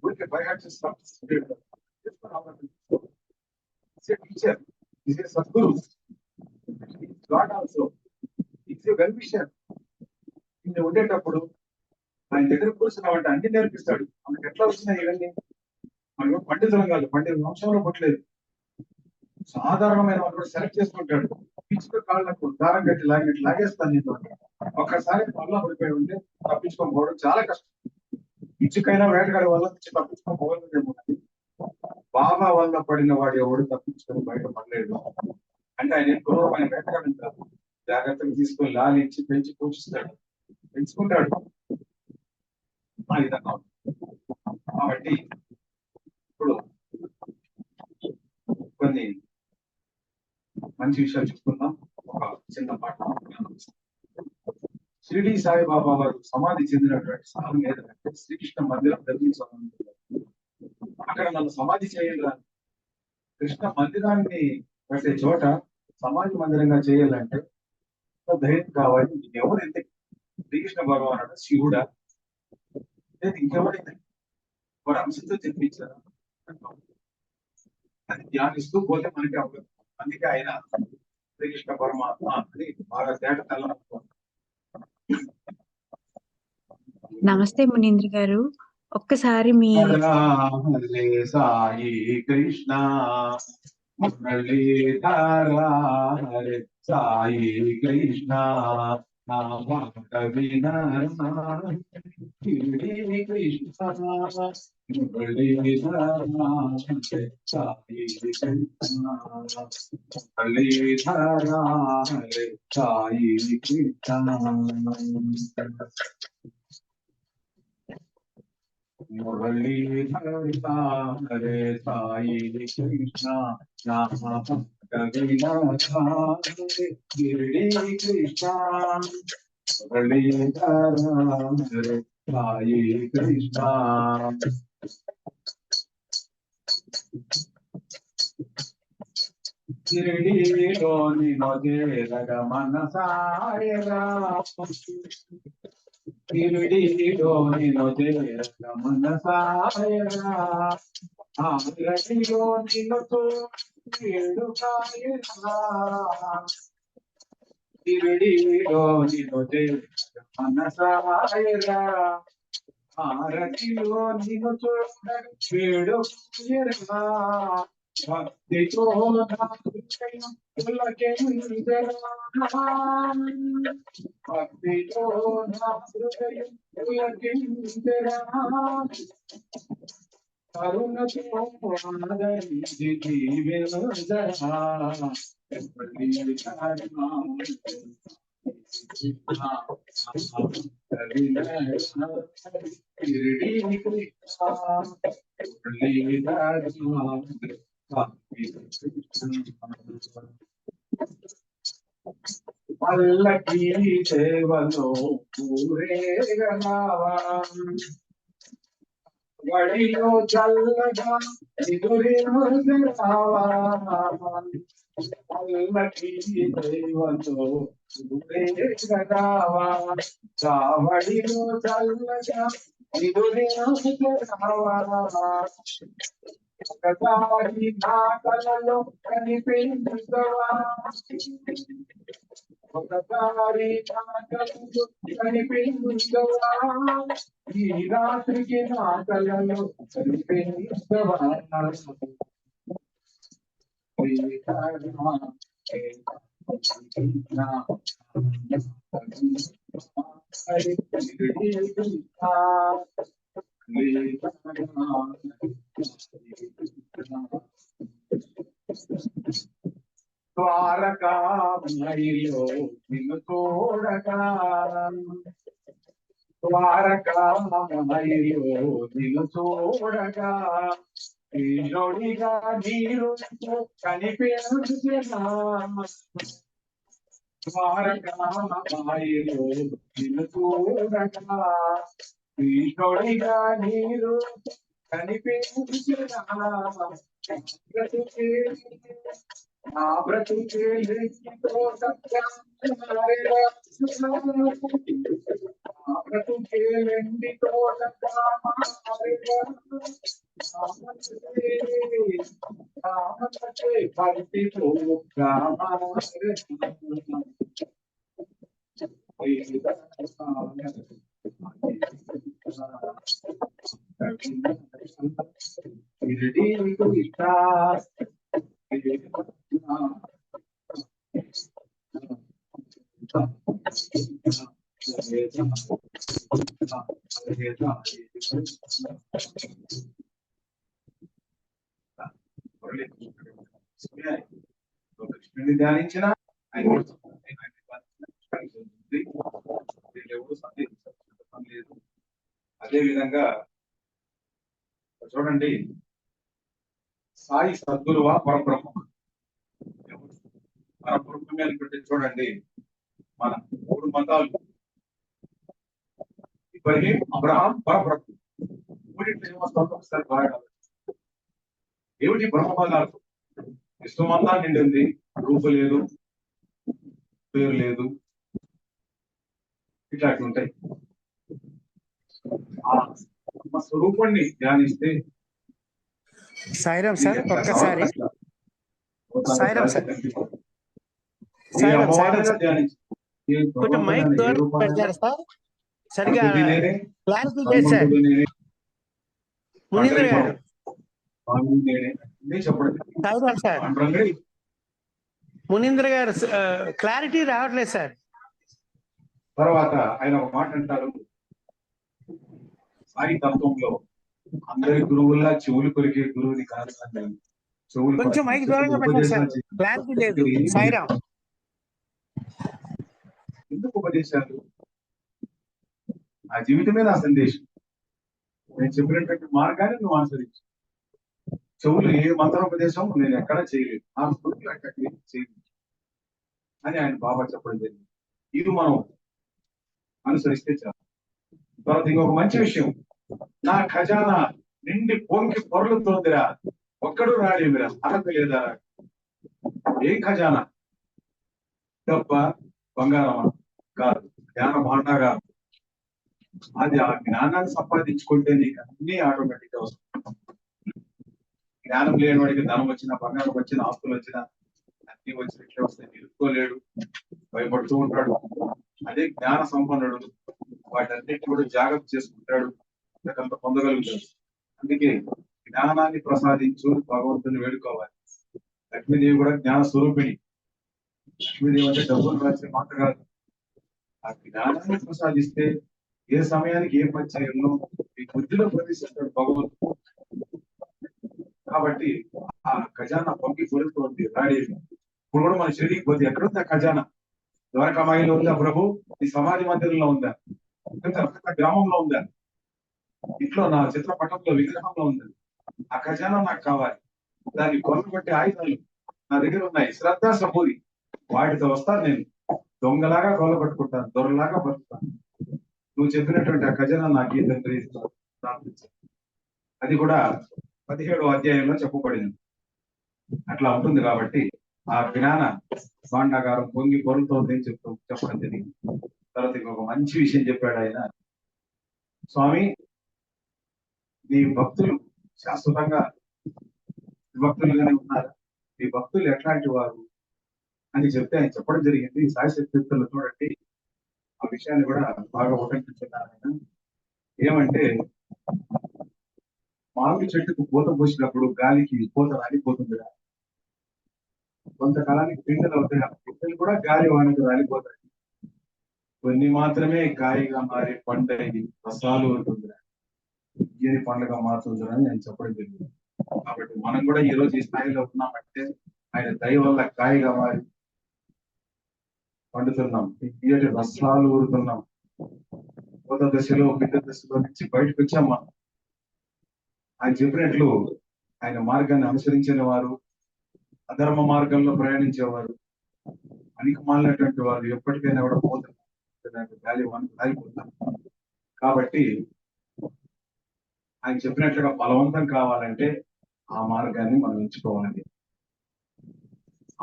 ఊరికే by heart teacher is a Sadguru, god also it's a well wisher. ఇన్ని ఉండేటప్పుడు ఆయన దగ్గర కూర్చున్నామంటే అన్ని నేర్పిస్తాడు. మనకి ఎట్లా వచ్చినాయి ఇవన్నీ? మనం పండితులం కాదు, పండిత వంశంలో పుట్టలేదు. సాధారణమైన వాళ్ళు కూడా సెలెక్ట్ చేసుకుంటాడు. పిచ్చుక కాళ్ళకు దారం కట్టి లాగేస్తాను నేను. ఒక్కసారి వల్ల పడిపోయి ఉంటే తప్పించుకోకపోవడం చాలా కష్టం. పిచ్చుకైనా వేటగాడి వల్ల తప్పించుకోకపోవడం. బాబా వల్ల పడిన వాడు ఎవడు తప్పించుకొని బయట పడలేడు. అంటే ఆయన క్రూరమైన వేటగాడని కాదు, జాగ్రత్తగా తీసుకొని లాలించి పెంచి పోషిస్తాడు, పెంచుకుంటాడు. ఆ విధంగా. కాబట్టి ఇప్పుడు కొన్ని మంచి విషయాలు చెప్పుకుందాం. ఒక చిన్న పాట. షిరిడి సాయిబాబా వారు సమాధి చెందినటువంటి స్థలం ఏదంటే శ్రీకృష్ణ మందిరం నిర్మించాలని. అక్కడ నన్ను సమాధి చేయాలి. కృష్ణ మందిరాన్ని కట్టే చోట సమాధి మందిరంగా చేయాలంటే ధైర్యం కావాలి. ఎవరైతే శ్రీకృష్ణ భగవానుడు శివుడా లేదు ఇంకెవరైతే వారు అంశంతో చెప్పించారా? అది ధ్యానిస్తూ పోతే మనకి అవ్వదు. అందుకే ఆయన శ్రీకృష్ణ పరమాత్మ అని బాగా తేటతెల్లం. నమస్తే మునీంద్ర గారు, ఒక్కసారి మీ సాయి కృష్ణ మురళీధర హరే సాయి కృష్ణ మురళీధర హరే సాయి కృష్ణ నామ కవినాథే గిరిడి కృష్ణ మురళీధర హరే సాయి కృష్ణ గిరిడిలోని మొదేరగ మనసాయరా గిరిడిలోని మొదేరగ మనసాయరా ఆరతిలోని నొతో వేడుకాయరా గిరిడిలోని మొదేరగ మనసాయరా ఆరతిలోని నొతో వేడుకాయరా భక్తితో భక్తితో కరుణతో ఆదరించి పల్లకి సేవలో పూరేగనావా వడిలో చల్లగా ఎదురేవా పల్లకి సేవలో పూరేగనావా చావడిలో చల్లగా ఎదురేవా ఒకసారి నా కలలో కనిపించవా ఒకసారి నా కలలో కనిపించవా ఈ రాత్రికి నా కలలో కనిపించవా ద్వారకామయిలో నిన్ను చూడగా ద్వారకామయిలో నిన్ను చూడగా ఈరోడిగా నీరు కనిపించనా ద్వారకామయిలో నిన్ను చూడగా ఈరోడిగా నీరు కనిపించనా నా బ్రతుకే లెక్కితో సత్యం నా బ్రతుకే లెండితో భక్తితో కృష్ణుని ధ్యానించిన లేదు. అదే విధంగా చూడండి, సాయి సద్గురువా పరబ్రహ్మ పరబ్రహ్మే అనుకుంటే చూడండి, మన 3 మతాలు ఇబ్రహీం, అబ్రహాం, పరబ్రహ్మ మూడింటి ఏమొస్తుందో ఒకసారి బాగా ఏమిటి బ్రహ్మ పదార్థం? విశ్వమంతా నిండింది, రూపు లేదు, పేరు లేదు, ఇట్లాంటి ఉంటాయి. ఆ స్వరూపాన్ని ధ్యానిస్తే సాయిరాం సార్, ఒక్కసారి సాయిరాం సార్, కొంచెం మైక్ దూరం పెడతారు సార్, సరిగా క్లారిటీ లేదు సార్. మునీంద్ర గారు సాయిరాం సార్, మునీంద్ర గారు క్లారిటీ రావట్లేదు సార్. తర్వాత ఆయన ఒక మాట అంటారు, సాయి తత్వంలో అందరి గురువుల్లా చెవులు కొరికే గురువుని కాదు అని. చెవులు కొంచెం మైక్ దూరంగా పెట్టండి సార్, క్లారిటీ లేదు. సాయిరామ్. ఎందుకు ఉపదేశాలు? ఆ జీవితమే నా సందేశం. నేను చెప్పినటువంటి మార్గాన్ని నువ్వు అనుసరించు. చెవులు ఏ మంత్రోపదేశం నేను ఎక్కడా చేయలేదు, నా స్ఫూర్తి అక్కడికి చేయలేదు అని ఆయన బాబా చెప్పడం జరిగింది. ఇది మనం అనుసరిస్తే చాలు. తర్వాత ఇంకొక మంచి విషయం, నా ఖజానా నిండి పొంగి పొరలుతోందిరా, ఒక్కడు రాడేమిరా, అర్హత లేదా? ఏం ఖజానా? తప్ప బంగారమా? కాదు, జ్ఞాన భాండాగా. అది ఆ జ్ఞానాన్ని సంపాదించుకుంటే నీకు అన్ని ఆటోమేటిక్ గా వస్తుంది. జ్ఞానం లేని వాడికి ధనం వచ్చినా, బంగారం వచ్చినా, ఆస్తులు వచ్చినా అన్ని వచ్చినట్లే వస్తాయి. నిలుపుకోలేడు, భయపడుతూ ఉంటాడు. అదే జ్ఞాన సంపన్నుడు వాటన్నిటిని కూడా జాగ్రత్త చేసుకుంటాడు, కొంత పొందగలుగుతాడు. అందుకే జ్ఞానాన్ని ప్రసాదించు భగవంతుని వేడుకోవాలి. లక్ష్మీదేవి కూడా జ్ఞాన స్వరూపిణి. లక్ష్మీదేవి అంటే డబ్బులు రాసే మాట కాదు. ఆ జ్ఞానాన్ని ప్రసాదిస్తే ఏ సమయానికి ఏ పని చేయాలో ఈ బుద్ధిలో ప్రవేశిస్తాడు భగవంతుడు. కాబట్టి ఆ ఖజానా పొంగి పొరులుతోంది రాడేది. ఇప్పుడు కూడా మన షిరిడీకి పోతే ఎక్కడుంది ఆ ఖజానా? ద్వారకామాయిలో ఉందా ప్రభు? ఈ సమాధి మందిరంలో ఉందా? గ్రామంలో ఉందా? ఇంట్లో నా చిత్రపటంలో విగ్రహంలో ఉందా? ఆ ఖజానా నాకు కావాలి. దాన్ని కొనబట్టే ఆయుధాలు నా దగ్గర ఉన్నాయి, శ్రద్ధ సబూరి. వాటితో వస్తాను నేను, దొంగలాగా కొలబట్టుకుంటాను, దొరలాగా బతుకుతాను. నువ్వు చెప్పినటువంటి ఆ ఖజానా నాకు ఈ తండ్రి ప్రార్థించాను. అది కూడా 17వ అధ్యాయంలో చెప్పబడింది. అట్లా ఉంటుంది. కాబట్టి ఆ జ్ఞాన భాండాగారం పొంగి పొరులుతోంది అని చెప్పడం జరిగింది. తర్వాత ఇంకొక మంచి విషయం చెప్పాడు ఆయన, స్వామి నీ భక్తులు శాశ్వతంగా విభక్తులుగానే ఉన్నారు, నీ భక్తులు ఎట్లాంటి వారు అని చెప్తే ఆయన చెప్పడం జరిగింది. సాయి శక్తిలో చూడండి, ఆ విషయాన్ని కూడా బాగా ఉటంకించున్నారు ఆయన. ఏమంటే, మామిడి చెట్టుకు పూత పోసినప్పుడు గాలికి పూత రాలిపోతుంది కదా, కొంతకాలానికి పిందెలు అవుతాయి, పిందెలు కూడా గాలి వానికి రాలిపోతాయి. కొన్ని మాత్రమే కాయగా మారి పంటని రసాలు ఉంటుంది, తీయని పండుగ మారుతుందని నేను చెప్పడం జరిగింది. కాబట్టి మనం కూడా ఈ రోజు ఈ స్థాయిలో ఉన్నామంటే ఆయన దయ వల్ల కాయగా మారి పండుతున్నాం, తీయటి రసాలు ఊరుతున్నాం. పూత దశలో బిడ్డ దశలో నుంచి బయటకు వచ్చాం మనం. ఆయన చెప్పినట్లు ఆయన మార్గాన్ని అనుసరించిన వారు, అధర్మ మార్గంలో ప్రయాణించేవారు, అనికమాలినటువంటి వారు ఎప్పటికైనా కూడా పోతున్నారు, గాలి వానికి రాలిపోతారు. కాబట్టి ఆయన చెప్పినట్లుగా బలవంతం కావాలంటే ఆ మార్గాన్ని మనం ఎంచుకోవాలి.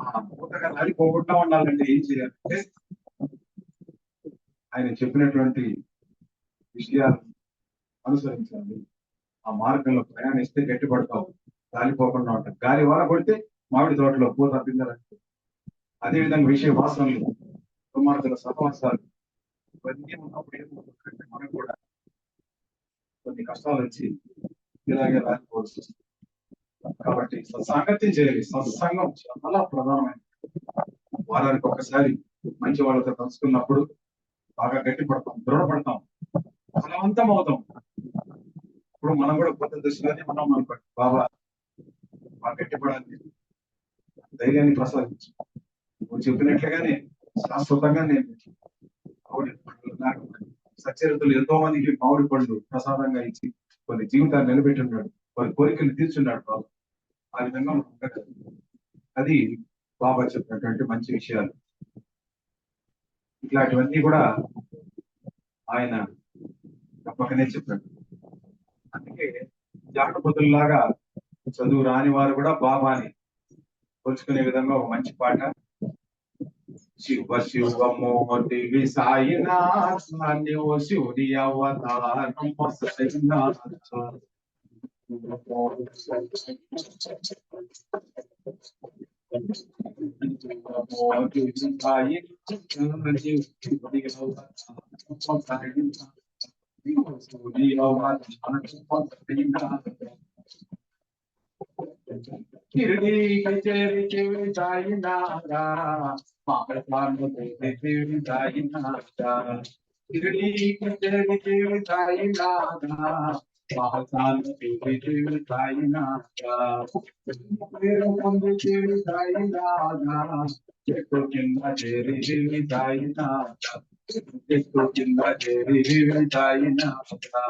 ఆ పూతగా రాలిపోకుండా ఉండాలంటే ఏం చేయాలంటే ఆయన చెప్పినటువంటి విషయాలు అనుసరించాలి. ఆ మార్గంలో ప్రయాణిస్తే గట్టిపడతావు, రాలిపోకుండా ఉంటాం. గాలి వాన కొడితే మామిడి తోటలో పూత పిందెలంటే, అదేవిధంగా విషయ వాసనలు, దుర్మార్గుల సహవాసాలు, ఇవన్నీ ఉన్నప్పుడు ఏమవుతుందంటే మనకు కూడా కొన్ని కష్టాలు వచ్చి ఇలాగే రాలిపోవచ్చు. కాబట్టి సత్సాంగత్యం చేయాలి. సత్సంగం చాలా ప్రధానమైనది. వారానికి ఒకసారి మంచి వాళ్ళతో కలుసుకున్నప్పుడు బాగా గట్టిపడతాం, దృఢపడతాం, బలవంతం అవుతాం. ఇప్పుడు మనం కూడా కొత్త దశలోనే మనం అనుకోండి, బాబా బాగా గట్టిపడాలి, ధైర్యాన్ని ప్రసాదించు, నువ్వు చెప్పినట్లుగానే శాశ్వతంగా నేను మామిడి పండ్లు నాకు సచరితలు ఎంతో మందికి మామిడి పండ్లు ప్రసాదంగా ఇచ్చి కొన్ని జీవితాన్ని నిలబెట్టున్నాడు, కొన్ని కోరికలు తీర్చున్నాడు బాబా. ఆ విధంగా మనం ఉండగలం. అది బాబా చెప్పినటువంటి మంచి విషయాలు. ఇట్లాంటివన్నీ కూడా ఆయన తప్పకనే చెప్పాడు. అందుకే జానపదుల్లాగా చదువు రాని వారు కూడా బాబాని పోల్చుకునే విధంగా ఒక మంచి పాట, శివ శివమూర్తి సాయినాథ్ శివుడి అవతారం సాయినాథ్. కిరడి కచేరి చివి సాయినాథా మహాత్మాను చివి సాయినాథా కిరడి కచేరి చివి సాయినాథా మహాత్మాను చివి సాయినాథా పేరు పొంది చివి సాయినాథా చెట్టు కింద చేరి చివి సాయినాథా చెట్టు కింద చేరి చివి సాయినాథా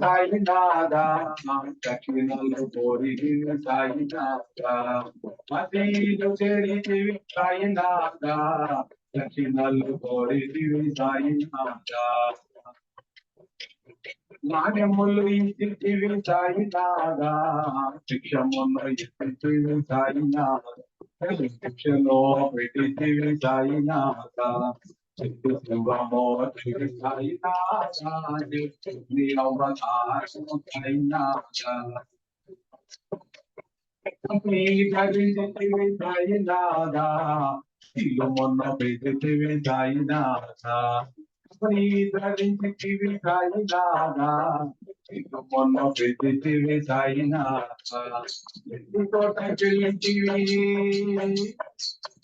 సాయినాథా దక్షిణాలు కోరి సాయినాథా మసీదు చేరి సాయినాథా దక్షిణాలు కోరి సాయినాథా నాణ్యములు ఇచ్చివి సాయినాథా శిక్షమును ఇచ్చివి సాయినాథా శిక్షలో పెట్టివి సాయినాథా చిత్తు శివమో చివి సాయినాథా నీ అవతారము సాయినాథా నీ ధరించివి సాయినాథా ఇల్లుమొన్న పెట్టివి సాయినాథా ధరించివి సాయినాథా మొన్న పెద్దివి సాయినాథా చెండి తోటకెళ్ళింటివి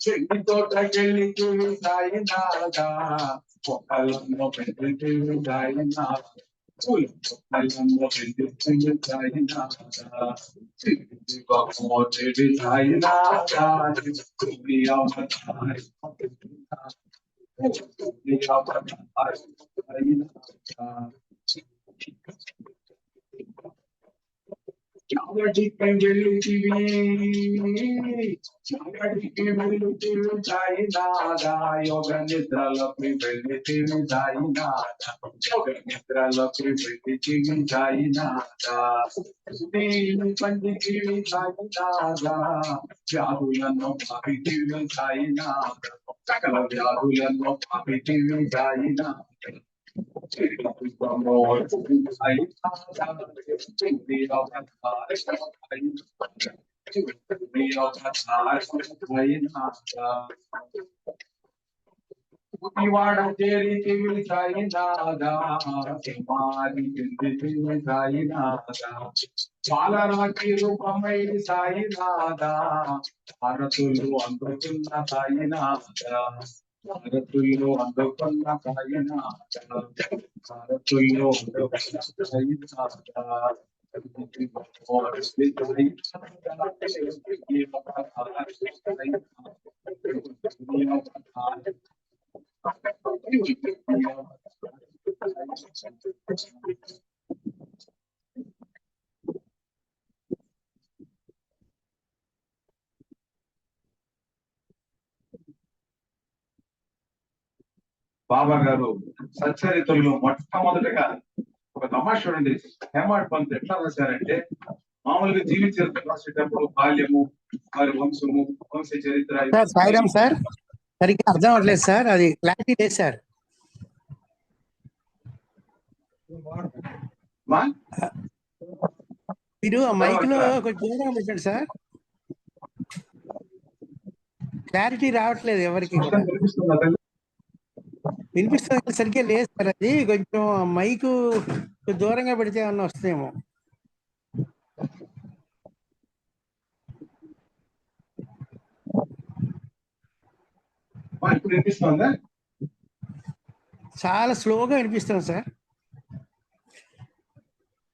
చెండి తోటకెళ్ళింటివి సాయినాథా పొక్కలను పెద్దివి సాయినాథా పొక్కలను పెద్దివి సాయినాథా చెడి సాయినాథా చాగటికి వెళ్ళితివి సాయినాథా యోగ నిద్రలోకి వెళ్ళితివి సాయినాథా యోగ నిద్రలోకి వెళ్ళితివి సాయినాథా పండితివి సాయినాథా వ్యాధులను పాపితివి సాయినాథా సకల వ్యాధులను పాపితివి సాయినాథా వాడ చేరి తివి సాయినాథా మారి తివి సాయినాథా పాలరాకి రూపమై సాయినాథా భారతులు అందుకున్న సాయినాథా భారతుల్లో అందుకున్న సాయినాథా భారతుల్లో అందుకున్న సాయినాథా బాబా గారు సచ్చరిత్రలో మొట్టమొదటిగా ఒక తమాష చూడండి. హేమాడ్ పంత్ ఎట్లా రాశారంటే, మామూలుగా జీవిత చరిత్ర రాసేటప్పుడు బాల్యము, వారి వంశము, వంశ చరిత్ర. సాయిరామ్ సార్, సరిగ్గా అర్థం అవ్వట్లేదు సార్, అది క్లారిటీ లేదు సార్. మీరు మైక్ లో కొంచెం దూరంగా పెట్టండి సార్, క్లారిటీ రావట్లేదు ఎవరికి కూడా. వినిపిస్తుంది, సరిగ్గా లేదు సార్. అది కొంచెం మైకు దూరంగా పెడితే ఏమన్నా వస్తుందేమో. ఇప్పుడు వినిపిస్తుందా? చాలా స్లోగా వినిపిస్తుంది సార్.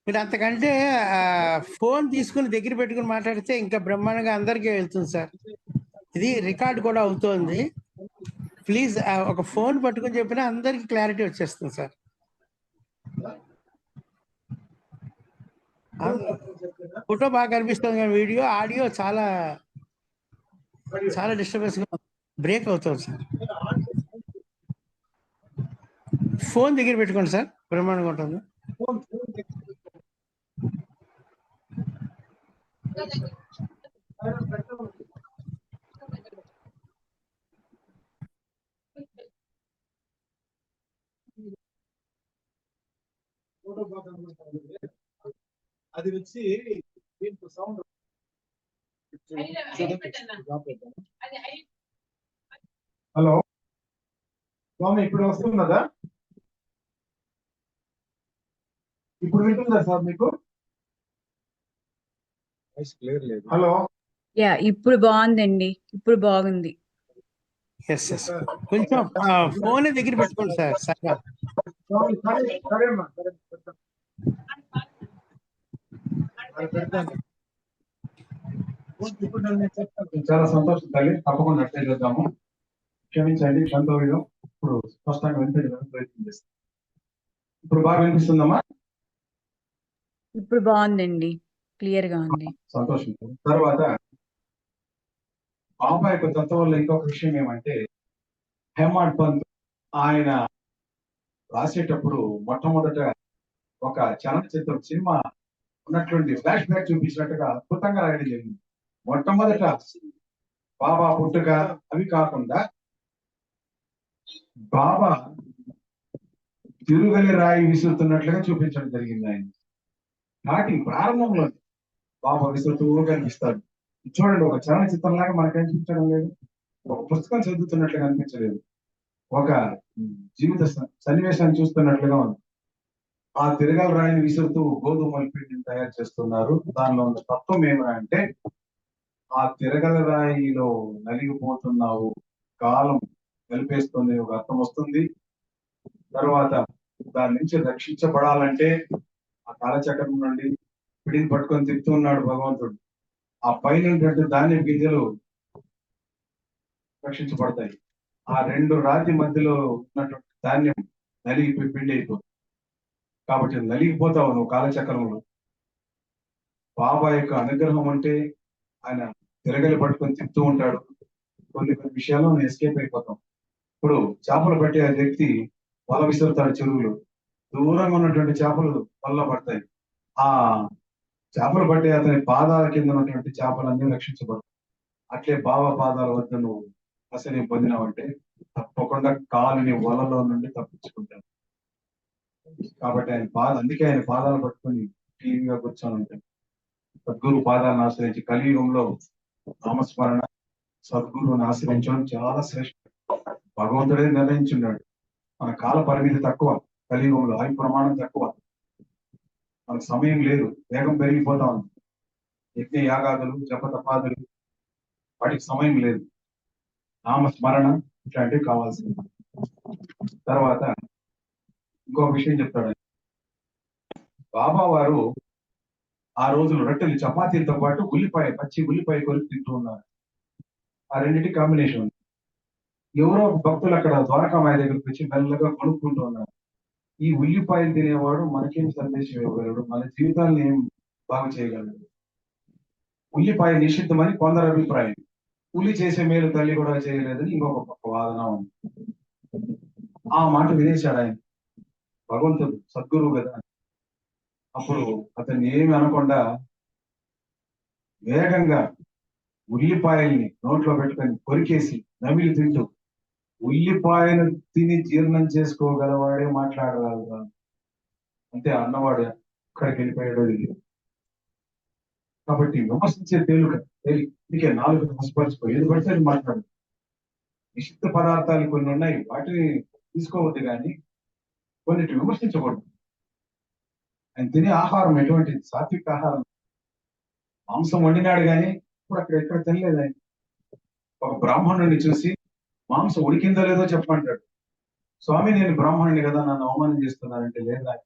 మీరు అంతకంటే ఫోన్ తీసుకుని దగ్గర పెట్టుకుని మాట్లాడితే ఇంకా బ్రహ్మాండంగా అందరికీ వెళ్తుంది సార్. ఇది రికార్డ్ కూడా అవుతోంది. ప్లీజ్ ఒక ఫోన్ పట్టుకుని చెప్పినా అందరికి క్లారిటీ వచ్చేస్తుంది సార్. ఫోటో బాగా కనిపిస్తుంది కానీ వీడియో ఆడియో చాలా చాలా డిస్టర్బెన్స్ గా బ్రేక్ అవుతుంది సార్. ఫోన్ దగ్గర పెట్టుకోండి సార్, బ్రహ్మాండంగా ఉంటుంది. అది వచ్చి దీంట్లో హలో స్వామి, ఇప్పుడు వస్తున్నదా? ఇప్పుడు వింటుందా సార్ మీకు? క్లియర్ లేదు. హలో, యా ఇప్పుడు బాగుందండి, ఇప్పుడు బాగుంది. ఎస్ ఎస్ కొంచెం ఫోన్ దగ్గర పెట్టుకోండి సార్. స్వామి, సరే అమ్మా, సరే పెడతాను. ఇప్పుడు నేను చెప్తాను. చాలా సంతోషం తల్లి, తప్పకుండా అట్లే చేద్దాము. క్షమించండి సంతోషం. ఇప్పుడు స్పష్టంగా వినిపించడానికి ప్రయత్నం చేస్తాం. ఇప్పుడు బాగా వినిపిస్తుందమ్మా? ఇప్పుడు బాగుందండి, క్లియర్ గా ఉంది. సంతోషం. తర్వాత బాబా యొక్క తత్వం వల్ల ఇంకొక విషయం ఏమంటే, హేమాడ్ పంత్ ఆయన రాసేటప్పుడు మొట్టమొదట ఒక చలనచిత్రం సినిమా ఉన్నటువంటి ఫ్లాష్ బ్యాక్ చూపించినట్టుగా అద్భుతంగా రాయడం జరిగింది. మొట్టమొదట బాబా పుట్టుక అవి కాకుండా బాబా తిరుగలి రాయి విసురుతున్నట్లుగా చూపించడం జరిగింది. ఆయన స్టార్టింగ్ ప్రారంభంలో బాబా విసురుతూ కనిపిస్తాడు. చూడండి, ఒక చలనచిత్రం లాగా మనకు అనిపించడం లేదు, ఒక పుస్తకం చదువుతున్నట్లుగా అనిపించలేదు, ఒక జీవిత సన్నివేశాన్ని చూస్తున్నట్లుగా ఉంది. ఆ తిరగల రాయిని విసురుతూ గోధుమల పిండిని తయారు చేస్తున్నారు. దానిలో ఉన్న తత్వం ఏమంటే, ఆ తిరగల రాయిలో నలిగిపోతున్నావు, కాలం కలిపేస్తుంది, ఒక అర్థం వస్తుంది. తర్వాత దాని నుంచి రక్షించబడాలంటే ఆ కాలచక్రం నుండి పిడిని పట్టుకొని తిప్పుతూ ఉన్నాడు భగవంతుడు. ఆ పైన ధాన్యం గింజలు రక్షించబడతాయి. ఆ రెండు రాతి మధ్యలో ఉన్నటువంటి ధాన్యం నలిగిపోయి పిండి అయిపోతుంది. కాబట్టి నలిగిపోతావు నువ్వు కాలచక్రంలో. బాబా యొక్క అనుగ్రహం అంటే ఆయన తిరగలి పట్టుకొని తిప్పుతూ ఉంటాడు. కొన్ని కొన్ని విషయాల్లో ఎస్కేప్ అయిపోతాం. ఇప్పుడు చేపలు పట్టే ఆ వ్యక్తి వల విసురుతాడు చెరువులు. దూరంగా ఉన్నటువంటి చేపలు వల్ల పడతాయి. ఆ చేపలు పట్టే అతని పాదాల కింద ఉన్నటువంటి చేపలన్నీ రక్షించబడతాయి. అట్లే బాబా పాదాల వద్ద నువ్వు అసలు పొందినావంటే తప్పకుండా కాలుని వలలో నుండి తప్పించుకుంటాను. కాబట్టి అందుకే ఆయన పాదాలు పట్టుకొని టీవీగా కూర్చొని ఉంటాడు. సద్గురు పాదాలను ఆశ్రయించి కలియుగంలో నామస్మరణ సద్గురువుని ఆశ్రయించడం చాలా శ్రేష్టం. భగవంతుడే నిర్ణయించున్నాడు. మన కాల పరిమితి తక్కువ, కలియుగంలో ఆయుు ప్రమాణం తక్కువ, మనకు సమయం లేదు, వేగం పెరిగిపోతా ఉంది. యజ్ఞ యాగాదులు జప తపాదులు వాటికి సమయం లేదు. నామస్మరణ ఇట్లాంటివి కావాల్సింది. తర్వాత ఇంకో విషయం చెప్తాడు. బాబా వారు ఆ రోజులు రొట్టెలు చపాతీలతో పాటు పచ్చి ఉల్లిపాయ కొరికి తింటూ ఉన్నారు. ఆ రెండింటి కాంబినేషన్ ఉంది. ఎవరో భక్తులు అక్కడ ద్వారకామాయ దగ్గరికి వచ్చి మెల్లగా కొనుక్కుంటూ ఉన్నారు. ఈ ఉల్లిపాయలు తినేవాడు మనకేం సందేశం ఇవ్వగలడు, మన జీవితాన్ని ఏం బాగు చేయగలడు? ఉల్లిపాయ నిషిద్ధమని కొందరు అభిప్రాయం. పులి చేసే మేలు తల్లి కూడా చేయలేదని ఇంకొక పక్క వాదన ఉంది. ఆ మాట వినేశాడు ఆయన. భగవంతుడు సద్గురువు కదా. అప్పుడు అతన్ని ఏమి అనకుండా వేగంగా ఉల్లిపాయల్ని నోట్లో పెట్టుకొని కొరికేసి నమిలి తింటూ, ఉల్లిపాయను తిని జీర్ణం చేసుకోగలవాడే మాట్లాడగలరు అంతే అన్నవాడు ఇక్కడికి వెళ్ళిపోయాడో తెలియదు. కాబట్టి విమర్శించే అందుకే నాలుగు వశపరచుకో, ఏది పడితే అది మాట్లాడు. నిషిద్ధ పదార్థాలు కొన్ని ఉన్నాయి, వాటిని తీసుకోవద్దు, కానీ కొన్నిటి విమర్శించకూడదు. ఆయన తినే ఆహారం ఎటువంటిది? సాత్విక ఆహారం. మాంసం వండినాడు కానీ ఇప్పుడు ఎక్కడ తినలేదు ఆయన. ఒక బ్రాహ్మణుడిని చూసి మాంసం ఉడికిందో లేదో చెప్పమంటాడు. స్వామి, నేను బ్రాహ్మణుని కదా, నన్ను అవమానం చేస్తున్నారంటే లేదా,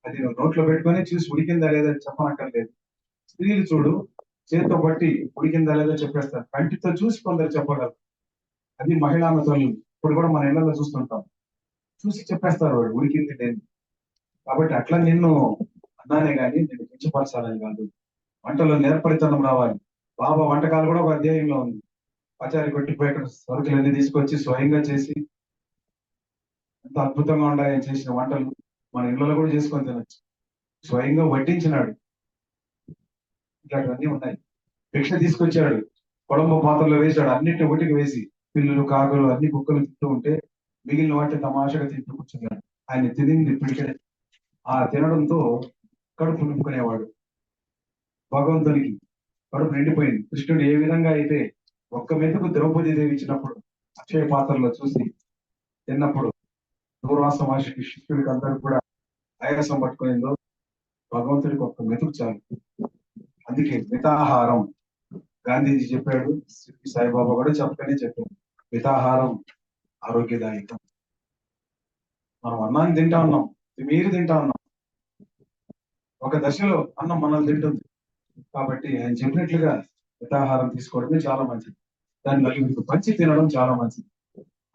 అది నోట్లో పెట్టుకొని చూసి ఉడికిందా లేదా చెప్పనక్కర్లేదు. స్త్రీలు చూడు, చేతితో బట్టి ఉడికిందా లేదో చెప్పేస్తారు. కంటితో చూసి కొందరు చెప్పగలరు. అది మహిళా మతలు ఇప్పుడు కూడా మన ఇళ్లలో చూస్తుంటాం. చూసి చెప్పేస్తారు వాడు ఉడికింది లేదు. కాబట్టి అట్లా నిన్ను అన్నానే కానీ నేను కించపరచాలని కాదు. వంటలో నేర్పరితనం రావాలి. బాబా వంటకాలు కూడా ఒక అధ్యాయంలో ఉంది. పచారి కొట్టిపోయి అక్కడ సరుకులన్నీ తీసుకొచ్చి స్వయంగా చేసి ఎంత అద్భుతంగా ఉన్నాయి ఆయన చేసిన వంటలు. మన ఇళ్లలో కూడా చేసుకొని తినచ్చు. స్వయంగా వడ్డించినాడు. ఇట్లాంటివన్నీ ఉన్నాయి. భిక్ష తీసుకొచ్చాడు, కొడంబ పాత్రలో వేసాడు, అన్నిటిని ఒకటికి వేసి పిల్లులు కాకులు అన్ని కుక్కలు తింటూ ఉంటే మిగిలిన వాటిని తమాషగా తింటూ కూర్చున్నాడు. ఆయన తినింది పిడికడే. ఆ తినడంతో కడుపు నింపుకునేవాడు. భగవంతునికి కడుపు నిండిపోయింది. కృష్ణుడు ఏ విధంగా అయితే ఒక్క మెతుకు ద్రౌపది దేవి ఇచ్చినప్పుడు అక్షయ పాత్రలో చూసి తిన్నప్పుడు దూర్వాస మహర్షికి శిష్యుడికి అందరూ కూడా ఆయాసం పట్టుకునేందో భగవంతుడికి ఒక్క మెతుకు చాలు. అందుకే మితాహారం గాంధీజీ చెప్పాడు, సాయిబాబా కూడా చెప్పకనే చెప్పాడు, మితాహారం ఆరోగ్యదాయకం. మనం అన్నాన్ని తింటా ఉన్నాం, మీరు తింటా ఉన్నాం, ఒక దశలో అన్నం మనల్ని తింటుంది. కాబట్టి ఆయన చెప్పినట్లుగా మితాహారం తీసుకోవడమే చాలా మంచిది. దాన్ని నలుగురికి పంచి తినడం చాలా మంచిది.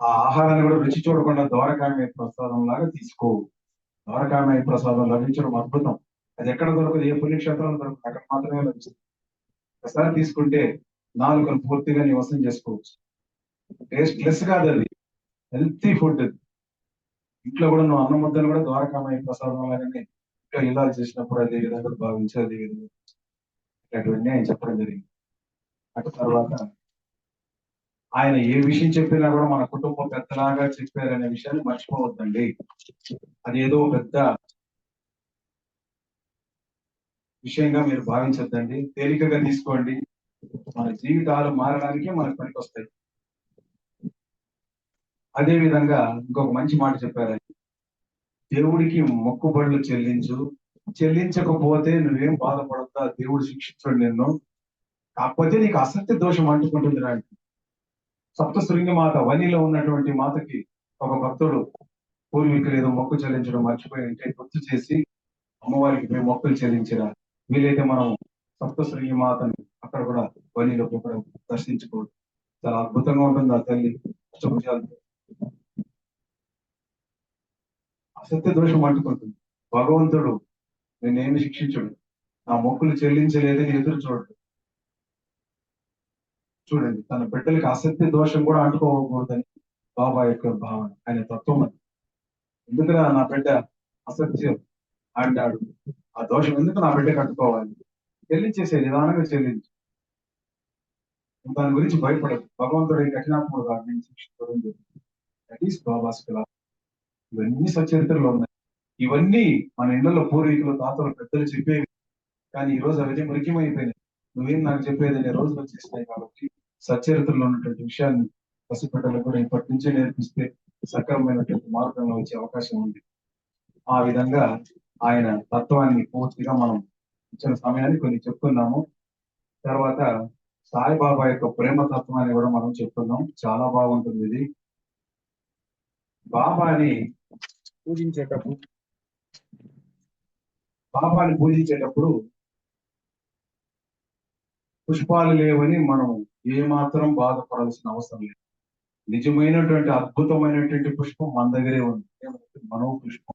ఆ ఆహారాన్ని కూడా రుచి చూడకుండా ద్వారకామయ ప్రసాదం లాగా తీసుకో. ద్వారకామయ ప్రసాదం లభించడం అద్భుతం. అది ఎక్కడ దొరకదు, ఏ పుణ్యక్షేత్రంలో దొరకదు, అక్కడ మాత్రమే లభిస్తుంది. ఒకసారి తీసుకుంటే నాలుకను పూర్తిగా నీ వశం చేసుకోవచ్చు. టేస్ట్ లెస్ కాదు, అది హెల్తీ ఫుడ్. ఇంట్లో కూడా నువ్వు అన్నం ముద్దలు కూడా ద్వారకామయ ప్రసాదం లాగానే ఇంకా ఇలా చేసినప్పుడు అదే విధంగా భావించి అదే విధంగా ఇట్లాంటివన్నీ ఆయన చెప్పడం జరిగింది. అటు తర్వాత ఆయన ఏ విషయం చెప్పినా కూడా మన కుటుంబం పెద్దలాగా చెప్పారనే విషయాన్ని మర్చిపోవద్దండి. అదేదో పెద్ద విషయంగా మీరు భావించొద్దండి, తేలికగా తీసుకోండి. మన జీవితాలు మారడానికే మనకు పనికి వస్తాయి. అదే విధంగా ఇంకొక మంచి మాట చెప్పారు, దేవుడికి మొక్కుబడులు చెల్లించు, చెల్లించకపోతే నువ్వేం బాధపడతా, దేవుడు శిక్షించడు నిన్ను. కాకపోతే నీకు అసత్య దోషం అంటుకుంటుంది అంటే సప్తశృంగి మాత వనిలో ఉన్నటువంటి మాతకి ఒక భక్తుడు పూర్వీకులు ఏదో మొక్కు చెల్లించడం మర్చిపోయి ఉంటే గుర్తు చేసి అమ్మవారికి మేము మొక్కులు చెల్లించిరా. వీలైతే మనం సప్తశృంగి మాతను అక్కడ కూడా వనిలో కూడా దర్శించుకోవచ్చు. చాలా అద్భుతంగా ఉంటుంది ఆ తల్లి అష్టభుజాలు. అసత్య దోషం అంటుకుంటుంది. భగవంతుడు నేనేమి శిక్షించుడు, నా మొక్కులు చెల్లించలేదని ఎదురు చూడడు. చూడండి, తన బిడ్డలకి అసత్య దోషం కూడా అంటుకోకూడదని బాబా యొక్క భావన, ఆయన తత్వం అది. ఎందుకురా నా బిడ్డ అసత్యం ఆడాడు, ఆ దోషం ఎందుకు నా బిడ్డకి అంటుకోవాలి, చెల్లించేసే నిదానంగా చెల్లించు, దాని గురించి భయపడదు. భగవంతుడు కఠినాత్మడు కాదు, నేను శిక్షించడం జరుగుతుంది. That is babas philosophy. ఇవన్నీ సచరిత్రలో ఉన్నాయి. ఇవన్నీ మన ఇళ్లలో పూర్వీకులు తాతలు పెద్దలు చెప్పేవి, కానీ ఈ రోజు అవన్నీ ముఖ్యమైపోయినాయి. నువ్వేం నాకు చెప్పేది అనే రోజులు వచ్చేసినాయి. కాబట్టి సచరిత్రలో ఉన్నటువంటి విషయాన్ని పసిపిల్లలకు కూడా ఇప్పటి నుంచే నేర్పిస్తే సక్రమమైనటువంటి మార్గంలో వచ్చే అవకాశం ఉంది. ఆ విధంగా ఆయన తత్వాన్ని పూర్తిగా మనం ఇచ్చిన సమయాన్ని కొన్ని చెప్తున్నాము. తర్వాత సాయిబాబా యొక్క ప్రేమ తత్వాన్ని కూడా మనం చెప్తున్నాం. చాలా బాగుంటుంది ఇది. బాబాని పూజించేటప్పుడు పుష్పాలు లేవని మనం ఏమాత్రం బాధపడాల్సిన అవసరం లేదు. నిజమైనటువంటి అద్భుతమైనటువంటి పుష్పం మన దగ్గరే ఉంది. మనో పుష్పం,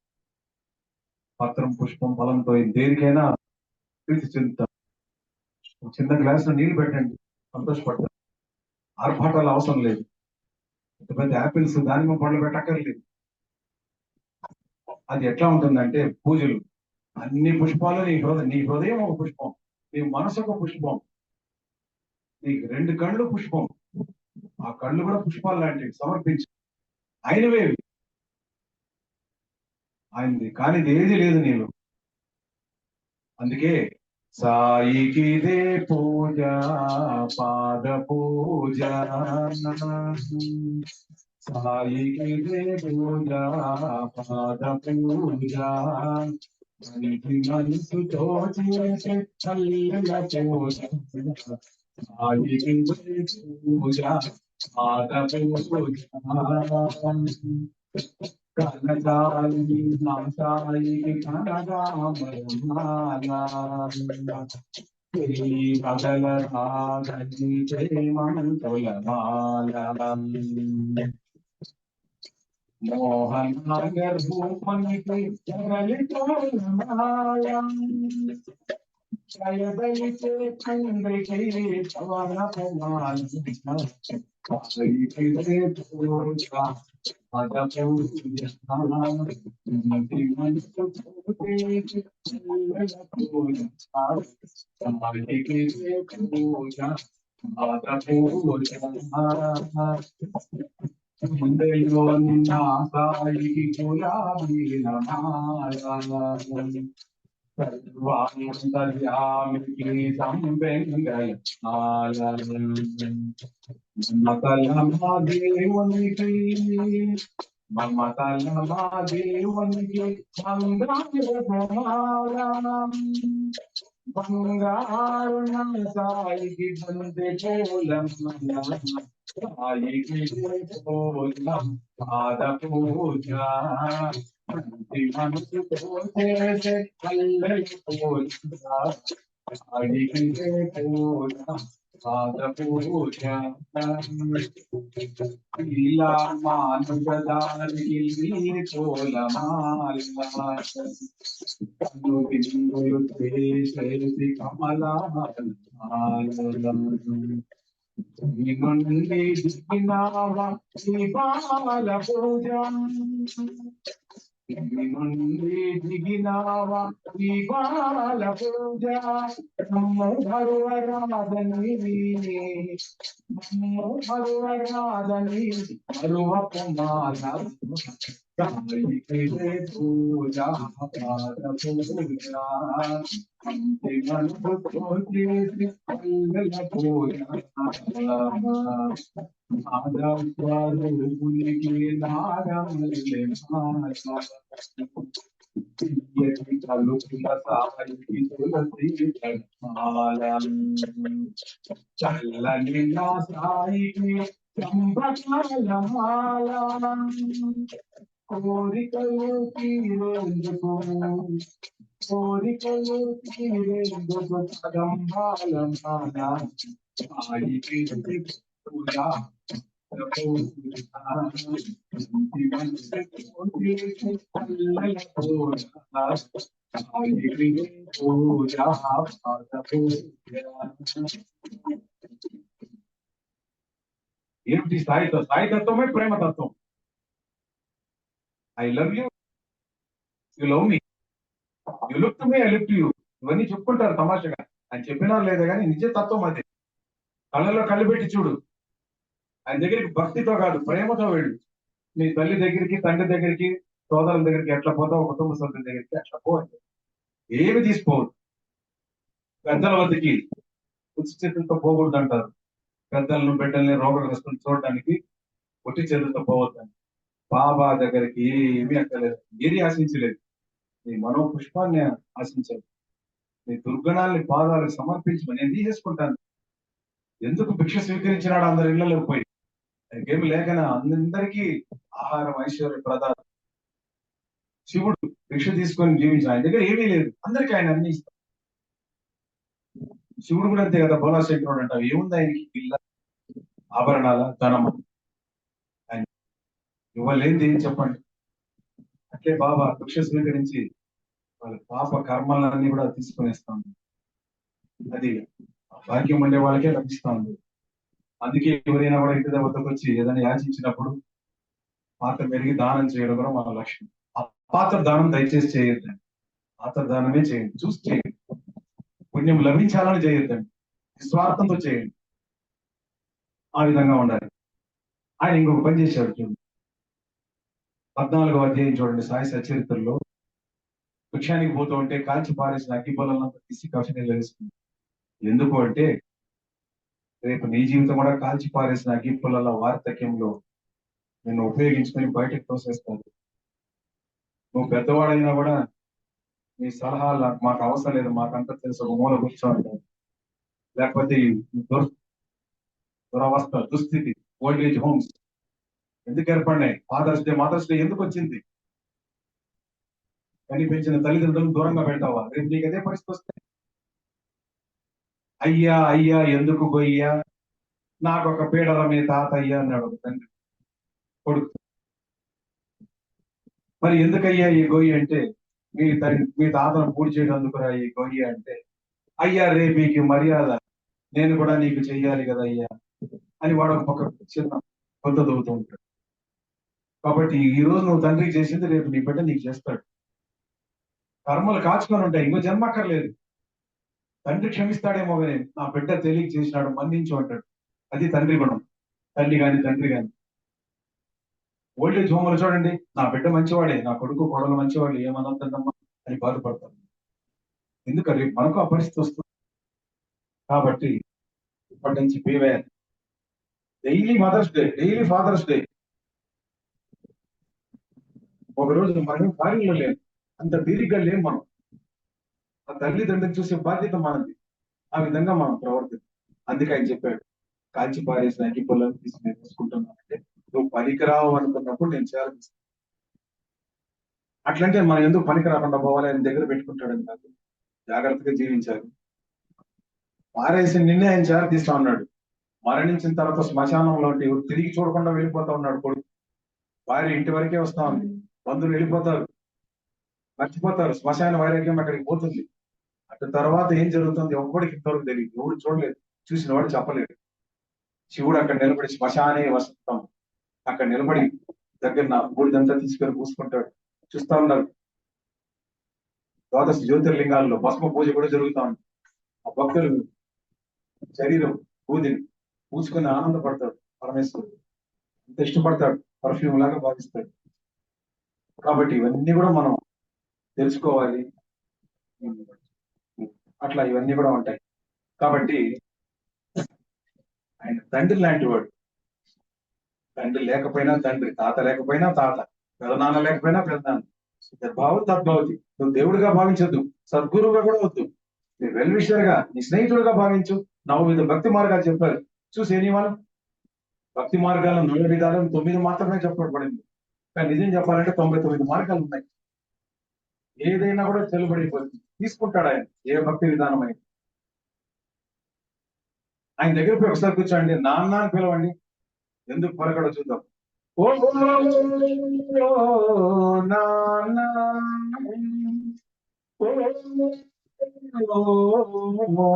పత్రం పుష్పం, ఫలంతో దేనికైనా ప్రీతి చెందుతాం. చిన్న గ్లాస్ లో నీళ్లు పెట్టండి, సంతోషపడతారు. ఆర్భాటాలు అవసరం లేదు. పెద్ద యాపిల్స్, దానిమ్మ పండ్లు పెట్టక్కర్లేదు. అది ఎట్లా ఉంటుందంటే పూజలు అన్ని పుష్పాలు నీ హృదయం ఒక పుష్పం, నీ మనసు ఒక పుష్పం, నీకు రెండు కళ్ళు పుష్పం, ఆ కళ్ళు కూడా పుష్పాలు లాంటివి సమర్పించి ఆయనవేవి, ఆయనది కానిది ఏది లేదు నీలో. అందుకే సాయికి దే పూజ, పాద పూజ, సాయికి దే పూజ, పాద పూజ, మనసుతో చేసే చల్లగా పూజ, సాయికి దే పూజ, పాద పూజ, కనకాలి నా సాయికి కనకామరమాల, బదల రాగని జయమంతులమాల, మోహనాగర్ భూపనికి జగలితోలమాల, జయదలిచే తండ్రికి పవనమాల, సాయికి దే పూజ, పాద పూజ, మనసు పూజ, సాయికి దే పూజ, పాద పూజ, ముందెలో నిన్న సాయికి గులాబీల మాల, సర్వాంతర్యామికి సంబెంగళాలం మమతలమా దేవునికి మమతలమా దేవునికి మంగళమాలం బంగారు సాయికి బందే పూలం సాయికి పూలం పాద పూజ మంచి మనసుతో చేసే కళ్ళ పూజ సాయికి పూజ పాద పూజ ఇలా మానుగదానికి పూలమాల కన్ను బిందులు చేసేసి కమలాలం నీ నుండి దిగినావా నీ బాల పూజ నీ నుండి దిగినావా నీ బాల పూజ నమ్ము భరువరాదని నమ్ము భరువరాదని భరువపు మాల పూజ పాద పూజ పూజ మాధవస్వరూపునికి నాగమల్లె కలుపుల సాయికి తులసి చల్లని నా సాయికి సంబకాల కోరికలు తీరేందుకు కోరికలు తీరేందుకు కదంబాలమాల సాయికి పూజ ఏమిటి సాయిత్వం? సాయితత్వమే ప్రేమతత్వం. I love you, you love me, you look to me, I look to you. ఇవన్నీ చెప్పుకుంటారు తమాషగా, ఆయన చెప్పినా లేదా కానీ నిజ తత్వం అది. కళ్ళలో కళ్ళు పెట్టి చూడు. ఆయన దగ్గరికి భక్తితో కాదు ప్రేమతో వెళ్ళు. నీ తల్లి దగ్గరికి, తండ్రి దగ్గరికి, సోదరుల దగ్గరికి ఎట్లా పోతావు, కుటుంబ సభ్యుల దగ్గరికి అట్లా పోవచ్చు. ఏమి తీసుకోవద్దు. పెద్దల వద్దకి ఉచి చేతులతో పోకూడదు అంటారు. పెద్దలను బిడ్డల్ని రోగగ్రస్తులను చూడడానికి ఒట్టి చేతులతో పోవద్దని. బాబా దగ్గరికి ఏమీ అక్కర్లేదు, ఏది ఆశించలేదు. నీ మనో పుష్పాన్ని ఆశించాలి. నీ దుర్గుణాలని పాదాలకు సమర్పించి నేను తీసేసుకుంటాను. ఎందుకు భిక్ష స్వీకరించినాడు అందరి ఇళ్లలోకి పోయి? ఏమి లేకనా అందరికీ ఆహారం ఐశ్వర్య ప్రదాతం. శివుడు భిక్ష తీసుకొని జీవించిన ఆయన దగ్గర ఏమీ లేదు, అందరికీ ఆయన అన్ని ఇస్తాడు. శివుడు కూడా అంతే కదా, బోలాశంకరుడు అంటావు. ఏముంది ఆయనకి? పిల్ల, ఆభరణాల, ధనము. ఆయన ఇవ్వలేంది ఏం చెప్పండి? అట్లే బాబా భిక్ష స్వీకరించి వాళ్ళ పాప కర్మలన్నీ కూడా తీసుకునేస్తాను. అది భాగ్యం ఉండే వాళ్ళకే లభిస్తా ఉంది. అందుకే ఎవరైనా కూడా ఇంటి వద్దకు వచ్చి ఏదైనా యాచించినప్పుడు పాత్ర మెరిగి దానం చేయడం కూడా మన లక్ష్యం. ఆ పాత్ర దానం దయచేసి చేయొద్దండి. పాత్ర దానమే చేయండి, చూసి చేయండి. పుణ్యం లభించాలని చేయొద్దండి, నిస్వార్థంతో చేయండి. ఆ విధంగా ఉండాలి. ఆయన ఇంకొక పని చేశాడు చూడండి. 14వ అధ్యాయం చూడండి. సాయి సచరిత్రలో వృక్షానికి పోతూ ఉంటే కాల్చి పారేసిన అగ్గిపొలంతా తీసి కఫినీలో వేసుకుంది. ఎందుకు అంటే రేపు నీ జీవితం కూడా కాల్చి పారేసిన అగ్గిపొలాల వార్ధక్యంలో నిన్ను ఉపయోగించుకొని బయటకు తోసేస్తాను. నువ్వు పెద్దవాడైనా కూడా నీ సలహాలు మాకు అవసరం లేదు, మాకంతా తెలుసు, ఒక మూల కూర్చోంటారు. లేకపోతే దురవస్థ, దుస్థితి, ఓల్డ్ ఏజ్ హోమ్స్ ఎందుకు ఏర్పడినాయి? మదర్స్ డే ఎందుకు వచ్చింది? కనిపించిన తల్లిదండ్రులను దూరంగా పెడతావా? రేపు నీకు అదే పరిస్థితి వస్తే అయ్యా అయ్యా ఎందుకు గొయ్యా, నాకు ఒక పీడల మీ తాతయ్య అన్నాడు తండ్రి కొడుకు. మరి ఎందుకయ్యా ఈ గొయ్యి అంటే, మీ తాతను పూడి చేయడందుకురా ఈ గొయ్యి అంటే, అయ్యా రేపీకి మర్యాద నేను కూడా నీకు చెయ్యాలి కదా అయ్యా అని వాడు ఒక చిన్న కొత్త దొవుతూ ఉంటాడు. కాబట్టి ఈ రోజు నువ్వు తండ్రికి చేసింది రేపు నీ బిడ్డ నీకు చేస్తాడు. కర్మలు కాచుకొని ఉంటాయి, ఇంకో జన్మక్కర్లేదు. తండ్రి క్షమిస్తాడేమో కానీ నా బిడ్డ తెలియక చేసినాడు మన్నించు అంటాడు. అది తండ్రి గుణం. తల్లి గాని తండ్రి గాని ఓల్డేజ్ హోమ్లు చూడండి, నా బిడ్డ మంచివాడే, నా కొడుకు కోడలు మంచివాళ్ళు, ఏమనొద్దమ్మా అని బాధపడతారు. ఎందుకంటే మనకు ఆ పరిస్థితి వస్తుంది. కాబట్టి ఇప్పటి నుంచి beware. Daily mother's day, daily father's day. ఒక రోజు మనం భార్యలో లేము, అంత తీరిగ్గా లేము మనం. ఆ తల్లిదండ్రులు చూసే బాధ్యత మనది. ఆ విధంగా మనం ప్రవర్తిస్తాం. అందుకే ఆయన చెప్పాడు, కాల్చి పారేసిన అగ్గి పొలాలు తీసి నేను చూసుకుంటున్నానంటే నువ్వు పనికిరావు అనుకున్నప్పుడు నేను చేయాల్సి. అట్లంటే మనం ఎందుకు పనికి రాకుండా పోవాలి, ఆయన దగ్గర పెట్టుకుంటాడని కాదు, జాగ్రత్తగా జీవించాలి. పారేసి నిన్నే ఆయన చేర తీస్తా ఉన్నాడు. మరణించిన తర్వాత శ్మశానంలో తిరిగి చూడకుండా వెళ్ళిపోతా ఉన్నాడు కొడుకు. భార్య ఇంటి వరకే వస్తా ఉంది, బంధువులు వెళ్ళిపోతారు, మర్చిపోతారు, శ్మశాన వైరాగ్యం అక్కడికి పోతుంది. అటు తర్వాత ఏం జరుగుతుంది ఎవ్వడికి ఇంతవరకు తెలియదు, ఎవడు చూడలేదు, చూసిన వాడు చెప్పలేడు. శివుడు అక్కడ నిలబడి శ్మశానే వసంతం, అక్కడ నిలబడి దగ్గర నా బూడిదంతా తీసుకొని పూసుకుంటాడు. చూస్తా ఉన్నారు. ద్వాదశ జ్యోతిర్లింగాల్లో భస్మ పూజ కూడా జరుగుతా ఉంది. ఆ భక్తులు శరీరం పూజని పూసుకొని ఆనందపడతాడు పరమేశ్వరుడు. అంత ఇష్టపడతాడు, పర్ఫ్యూమ్ లాగా భావిస్తాడు. కాబట్టి ఇవన్నీ కూడా మనం తెలుసుకోవాలి. అట్లా ఇవన్నీ కూడా ఉంటాయి. కాబట్టి ఆయన తండ్రి లాంటి వాడు. తండ్రి లేకపోయినా తండ్రి, తాత లేకపోయినా తాత, పెదనాన్న లేకపోయినా పెదనాన్న. భావం తద్భవతి. నువ్వు దేవుడిగా భావించొద్దు, సద్గురువుగా కూడా వద్దు, నీ వెల్ విషర్ గా, నీ స్నేహితుడిగా భావించు. 9 భక్తి మార్గాలు చెప్పారు. చూసి ఎనీ వాళ్ళు భక్తి మార్గాలు 4 విధాలు 9 మాత్రమే చెప్పబడింది. కానీ నిజం చెప్పాలంటే 99 మార్గాలు ఉన్నాయి. ఏదైనా కూడా చెల్లుబడిపోతుంది, తీసుకుంటాడు ఆయన ఏ భక్తి విధానం అయినా. ఆయన దగ్గర పోయి ఒకసారి కూర్చోండి, నాన్న అని పిలవండి, ఎందుకు పలకడో చూద్దాం. ఓ నాన్న, ఓ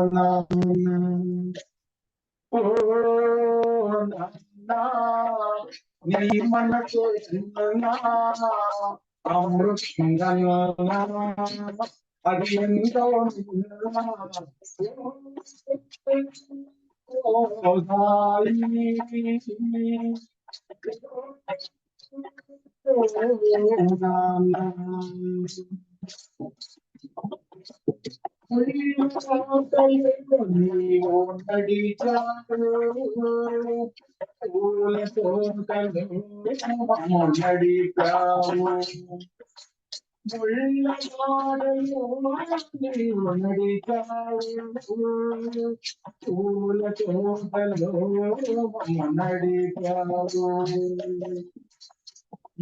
నాన్న, ఓ నాన్న, నీ మనసు అమృతంగా అది ఎంతో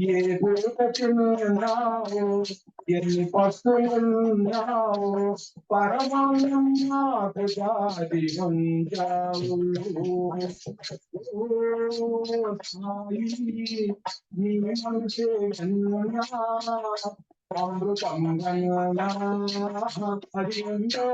ఏ పూటకున్నావు, ఎన్ని పస్తులున్నావు, పరమాత్మ జాతి ఉంచావు. సాయి నీ మనసే అమృతం అది ఉందో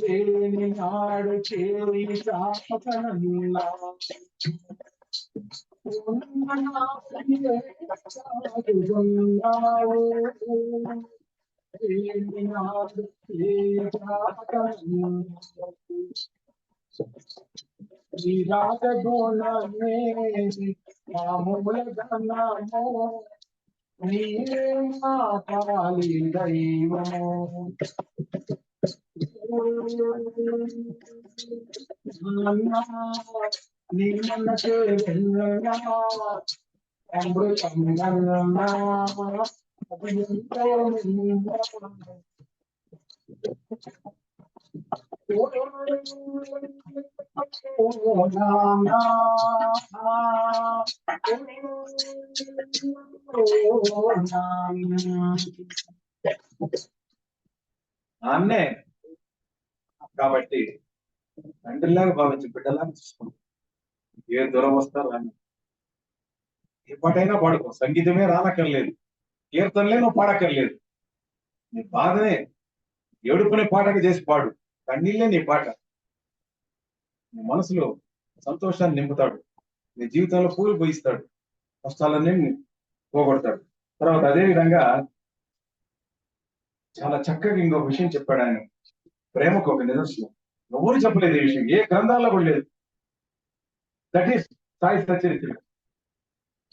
లేని నాడు చేయి చాపకనన్నా ఈ రాజగుణమే మామూల గణము, నీవే మా పాలి దైవము. నీ మనసే అమృతం నాన్నే. కాబట్టి తండ్రిలాగా భావించి బిడ్డలాగా చూసుకుంటాం. ఏ దూరం వస్తారో అని ఏ పాటైనా పాడుకో, సంగీతమే రానక్కర్లేదు, కీర్తనలే నువ్వు పాడక్కర్లేదు, నీ బాధనే ఏడుపునే పాటగా చేసి పాడు, కన్నీళ్ళే నీ పాట. నీ మనసులో సంతోషాన్ని నింపుతాడు, నీ జీవితంలో పూలు పోయిస్తాడు, కష్టాలన్నీ పోగొడతాడు. తర్వాత అదే విధంగా చాలా చక్కగా ఇంకొక విషయం చెప్పాడు ఆయన. ప్రేమకు ఒక నిదర్శనం. ఎవరు చెప్పలేదు ఈ విషయం, ఏ గ్రంథాల్లో కూడా లేదు. That is Sai Satcharitra.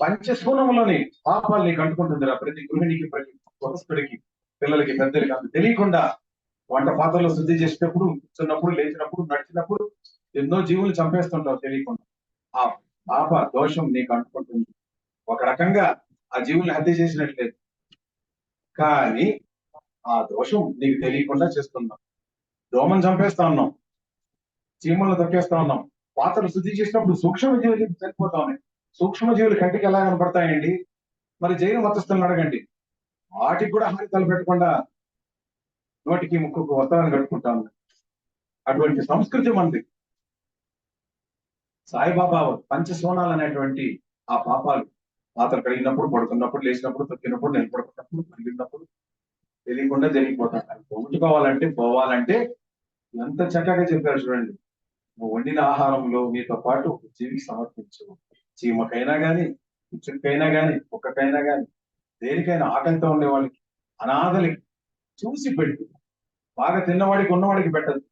పంచశూలంలోని పాపాలు నీకు అంటుకుంటుందిరా, ప్రతి గృహిణికి, ప్రతి గృహస్థుడికి, పిల్లలకి, పెద్దలకి. అంత తెలియకుండా వంట పాత్రలో శుద్ధి చేసేటప్పుడు, కూర్చున్నప్పుడు, లేచినప్పుడు, నడిచినప్పుడు ఎన్నో జీవులు చంపేస్తుంటావు తెలియకుండా. ఆ పాప దోషం నీకు అంటుకుంటుంది. ఒక రకంగా ఆ జీవుల్ని హత్య చేసినట్లేదు, కానీ ఆ దోషం నీకు తెలియకుండా చేస్తున్నాం. దోమను చంపేస్తా ఉన్నాం, చీమలను తొక్కేస్తా ఉన్నాం. పాత్రలు శుద్ధి చేసినప్పుడు సూక్ష్మ జీవులు చనిపోతా ఉన్నాయి. సూక్ష్మ జీవులు కంటికి ఎలా కనపడతాయండి? మరి జైలు మతస్థులను అడగండి, వాటికి కూడా హాని తలపెట్టకుండా నోటికి ముక్కుకు వస్త్రాన్ని కట్టుకుంటా ఉన్నాయి. అటువంటి సంస్కృతి మనది. సాయిబాబా పంచసోనాలు అనేటువంటి ఆ పాపాలు, పాత్ర కడిగినప్పుడు, పడుకున్నప్పుడు, లేచినప్పుడు, తొక్కినప్పుడు, నిలబడుకున్నప్పుడు, పరిగినప్పుడు తెలియకుండా జరిగిపోతాయి. పోవాలంటే ఎంత చక్కగా చెప్పారు చూడండి. నువ్వు వండిన ఆహారంలో మీతో పాటు జీవికి సమర్పించు. చీమకైనా గాని, చుక్కైనా గాని, కుక్కకైనా గాని, దేనికైనా, ఆకలితో ఉండే వాళ్ళకి, అనాథలకి చూసి పెట్టు. బాగా తిన్నవాడికి, ఉన్నవాడికి పెట్టదు.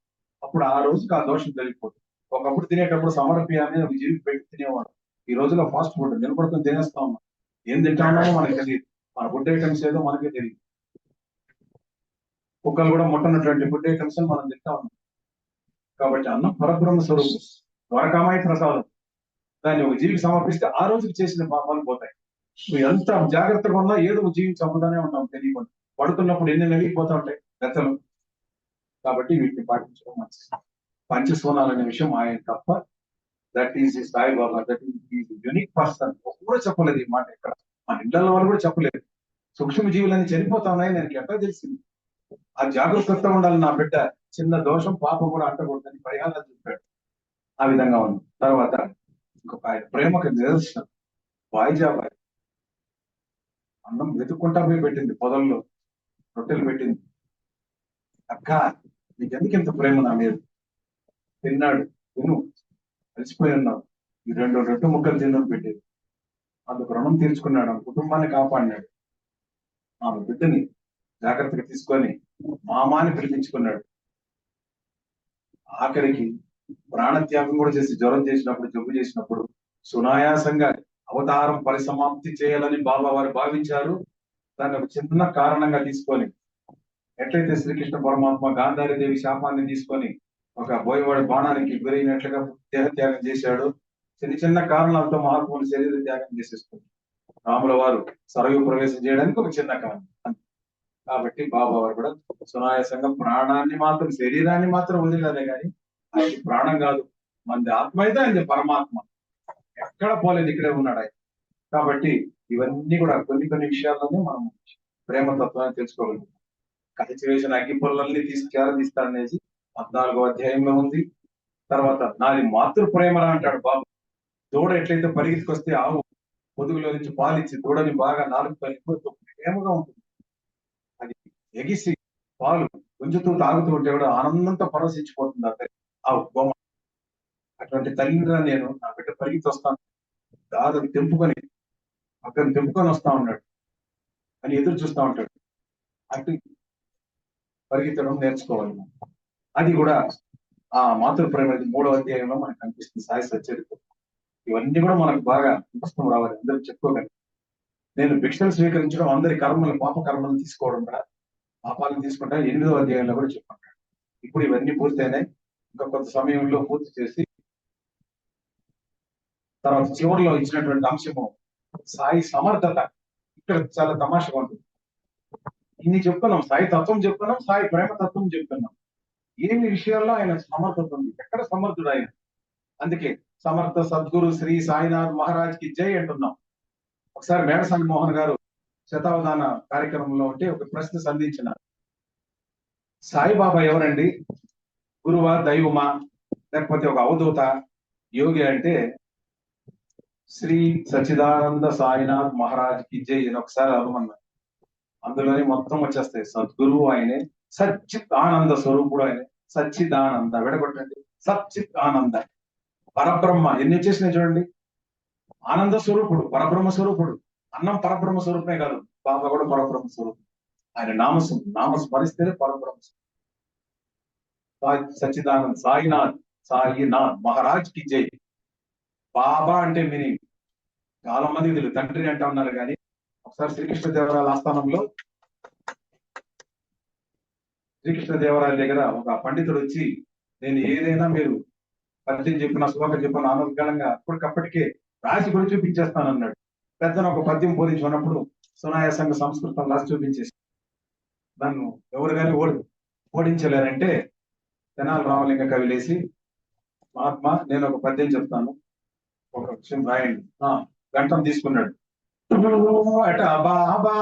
అప్పుడు ఆ రోజుకి ఆ దోషం తెలిగిపోతుంది. ఒకప్పుడు తినేటప్పుడు సమర్పయాన్ని ఒక జీవికి పెట్టి తినేవాడు. ఈ రోజులో ఫాస్ట్ ఫుడ్ నిలబడుతుంది తినేస్తా ఉన్నాం. ఏం తింటా ఉన్నామో మనకి తెలియదు. మన ఫుడ్ ఐటమ్స్ ఏదో మనకే తెలియదు. కుక్కలు కూడా ముట్టనటువంటి ఫుడ్ ఐటమ్స్ మనం తింటా ఉన్నాం. కాబట్టి అన్నం పరబ్రహ్మ స్వరూపం, ద్వారకామాయి ప్రసాదం. దాన్ని ఒక జీవికి సమర్పిస్తే ఆ రోజుకి చేసిన పాపాలు పోతాయి. నువ్వు ఎంత జాగ్రత్తగా ఉన్నా ఏదో ఒక జీవికి చంపుతానే ఉంటాం తెలియకుండా. పడుతున్నప్పుడు ఎన్ని నలిగిపోతా ఉంటాయి గతలు. కాబట్టి వీటిని పాటించడం మంచిది. పంచసోనాలు అనే విషయం ఆయన తప్ప, that is Saibaba, that is unique person. కూడా చెప్పలేదు ఈ మాట ఎక్కడ, మన ఇళ్లలో వాళ్ళు కూడా చెప్పలేదు. సూక్ష్మ జీవులన్నీ చనిపోతా ఉన్నాయి, నాకు ఎట్లా తెలిసింది? ఆ జాగ్రత్తతో ఉండాలి. నా బిడ్డ చిన్న దోషం, పాపం కూడా అంటకూడదని పరిహారాలు చెప్పాడు. ఆ విధంగా ఉంది. తర్వాత ఇంకొక ఆయన ప్రేమకు నిదర్శనం వాయిజాబాయి. అన్నం వెతుక్కుంటా పోయి పెట్టింది, పొదల్లో రొట్టెలు పెట్టింది. అక్క, నీకెందుకు ఇంత ప్రేమ నా మీద? తిన్నాడు, తిను, కలిసిపోయి ఉన్నావు. ఈ రెండు రొట్టె ముక్కలు తిన్నాడు పెట్టేది. అందుకు రుణం తీర్చుకున్నాడు, కుటుంబాన్ని కాపాడినాడు. ఆమె బిడ్డని జాగ్రత్తగా తీసుకొని మామాని పిలిపించుకున్నాడు. ఆఖరికి ప్రాణత్యాగం కూడా చేసి, జ్వరం చేసినప్పుడు, జబ్బు చేసినప్పుడు సునాయాసంగా అవతారం పరిసమాప్తి చేయాలని బాబా వారు భావించారు. దాన్ని ఒక చిన్న కారణంగా తీసుకొని, ఎట్లయితే శ్రీకృష్ణ పరమాత్మ గాంధారీదేవి శాపాన్ని తీసుకొని ఒక బోయవాడి బాణానికి గురైనట్లుగా దేహత్యాగం చేశాడు. చిన్న చిన్న కారణాలతో మహాత్ములు శరీర త్యాగం చేసేస్తుంది. రాముల వారు సరయు ప్రవేశం చేయడానికి ఒక చిన్న కారణం. కాబట్టి బాబా వారు కూడా సునాయాసంగా ప్రాణాన్ని మాత్రం, శరీరాన్ని మాత్రం వదిలేదే కానీ ఆయన ప్రాణం కాదు. మనది ఆత్మ అయితే ఆయన పరమాత్మ, ఎక్కడ పోలేదు, ఇక్కడే ఉన్నాడు ఆయన. కాబట్టి ఇవన్నీ కూడా కొన్ని కొన్ని విషయాల్లోనే మనం ప్రేమతత్వాన్ని తెలుసుకోగలుగుతాం. కలిసి వేసిన అగ్గి పొల్లల్ని తీస్తాడనేసి 14వ అధ్యాయంలో ఉంది. తర్వాత నాది మాతృ ప్రేమరా అంటాడు బాబు. దూడ ఎట్లయితే పరిగెత్తుకొస్తే ఆవు పొదుగులో నుంచి పాలిచ్చి దూడని బాగా నాలుగు ప్రేమగా ఉంటుంది. అది ఎగిసి పాలు గుంజుతూ తాగుతూ ఉంటే కూడా ఆనందంతో పరవశించిపోతుంది ఆ బొమ్మ. అటువంటి తల్లిరా నేను, నా బిడ్డ పరిగెత్తి వస్తాను, దాదాపు తెంపుకొని అక్కడ తెంపుకొని వస్తా ఉన్నాడు అని ఎదురు చూస్తా ఉంటాడు. అటు పరిగెత్తడం నేర్చుకోవాలి. అది కూడా ఆ మాతృ ప్రేమ 3వ అధ్యాయంలో మనకు కనిపిస్తుంది, సాయి సచ్చరిత్ర. ఇవన్నీ కూడా మనకు బాగా పుస్తకం రావాలి, అందరూ చెప్పుకోగలి. నేను భిక్షలు స్వీకరించడం, అందరి కర్మలు, పాప కర్మలు తీసుకోవడం కూడా, పాపాలను తీసుకుంటా 8వ అధ్యాయంలో కూడా చెప్పుకుంటాడు. ఇప్పుడు ఇవన్నీ పూర్తయినాయి. ఇంకా కొంత సమయంలో పూర్తి చేసి తర్వాత చివరిలో ఇచ్చినటువంటి అంశము సాయి సమర్థత. ఇక్కడ చాలా తమాషగా ఉంటుంది. ఇన్ని చెప్తున్నాం, సాయి తత్వం చెప్తున్నాం, సాయి ప్రేమ తత్వం చెప్తున్నాం. ఏమి విషయాల్లో ఆయన సమర్థత ఉంది, ఎక్కడ సమర్థుడు ఆయన? అందుకే సమర్థ సద్గురు శ్రీ సాయినాథ్ మహారాజ్ కి జై అంటున్నాం. ఒకసారి మేడసాని మోహన్ గారు శతావధాన కార్యక్రమంలో ఉంటే ఒక ప్రశ్న సంధించినారు. సాయిబాబా ఎవరండి? గురువా, దైవమా, లేకపోతే ఒక అవధూత, యోగి అంటే శ్రీ సచ్చిదానంద సాయినాథ్ మహారాజ్ కి జై అని ఒకసారి అనుమన్నారు. అందులోనే మొత్తం వచ్చేస్తాయి. సద్గురువు ఆయనే, సచ్చిత్ ఆనంద స్వరూపుడు ఆయనే, సచ్చిదానంద విడగొట్టండి, సచ్చిత్ ఆనంద పరబ్రహ్మ. ఎన్ని వచ్చేసినాయి చూడండి. ఆనంద స్వరూపుడు, పరబ్రహ్మ స్వరూపుడు. అన్నం పరబ్రహ్మ స్వరూపమే కాదు, బాబా కూడా పరబ్రహ్మ స్వరూపం. ఆయన నామస్మరిస్తేనే పరబ్రహ్మ స్వరూపం. సచ్చిదానంద్ సాయినాథ్ మహారాజ్ కి జై. బాబా అంటే మీనింగ్ చాలా మంది తెలియదు, తండ్రి అంటా ఉన్నారు కానీ ఒకసారి శ్రీకృష్ణదేవరాయల ఆస్థానంలో శ్రీకృష్ణదేవరాయల దగ్గర ఒక పండితుడు వచ్చి, నేను ఏదైనా మీరు పద్యం చెప్పిన శ్లోకం చెప్పిన ఆనందకరంగా అప్పటికప్పటికే రాసి కూడా చూపించేస్తాను అన్నాడు. పెద్దను ఒక పద్యం బోధించుకున్నప్పుడు సునాయాసంగా సంస్కృతం రాసి చూపించేసి నన్ను ఎవరు కానీ ఓడించలేరంటే తెనాలి రామలింగ కవి లేసి, మహాత్మా నేను ఒక పద్యం చెప్తాను, ఒక విషయం రాయండి. గంటం తీసుకున్నాడు. అట బాబా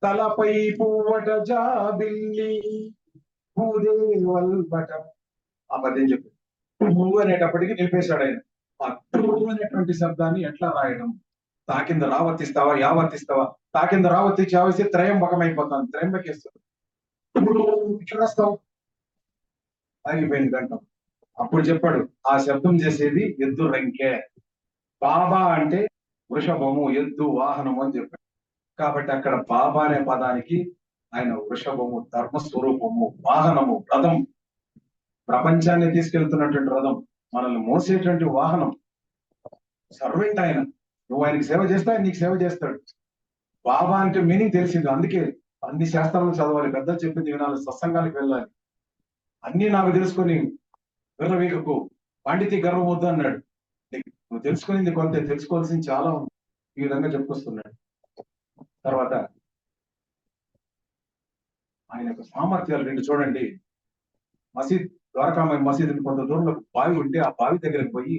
తలపై పువ్వట జాబిల్లి భూదేవల్బట, ఆ పద్యం చెప్పి పువ్వు అనేటప్పటికి నిలిపేశాడు ఆయన. ఆ పువ్వు అనేటువంటి శబ్దాన్ని ఎట్లా రాయడం? తాకింద రావర్తిస్తావా యావర్తిస్తావా? తాకింద రావర్తించి ఆవేసి త్రయంబకమైపోతాను, త్రయంబకేస్తుంది. ఇప్పుడు ఇట్లా రాస్తావు, ఆగిపోయింది గంటం. అప్పుడు చెప్పాడు, ఆ శబ్దం చేసేది ఎద్దు రంకె. బాబా అంటే వృషభము, ఎద్దు, వాహనము అని చెప్పాడు. కాబట్టి అక్కడ బాబా అనే పదానికి ఆయన వృషభము, ధర్మస్వరూపము, వాహనము, రథం, ప్రపంచాన్ని తీసుకెళ్తున్నటువంటి రథం, మనల్ని మోసేటువంటి వాహనం, సర్వెంట్ ఆయన. నువ్వు ఆయనకి సేవ చేస్తే ఆయన నీకు సేవ చేస్తాడు. బాబా అంటే మీనింగ్ తెలిసింది. అందుకే అన్ని శాస్త్రాలు చదవాలి, పెద్దలు చెప్పింది వినాలి, సత్సంగానికి వెళ్ళాలి. అన్ని నాకు తెలుసుకొని విర్రవీగకు, పాండితీ గర్వం వద్దు అన్నాడు. నువ్వు తెలుసుకునింది కొంత, తెలుసుకోవాల్సింది చాలా ఉంది. ఈ విధంగా చెప్పుకొస్తున్నాడు. తర్వాత ఆయన యొక్క సామర్థ్యాలు రెండు చూడండి. మసీద్, ద్వారకామాయి మసీద్ కొంత దూరంలో బావి ఉంటే ఆ బావి దగ్గరకు పోయి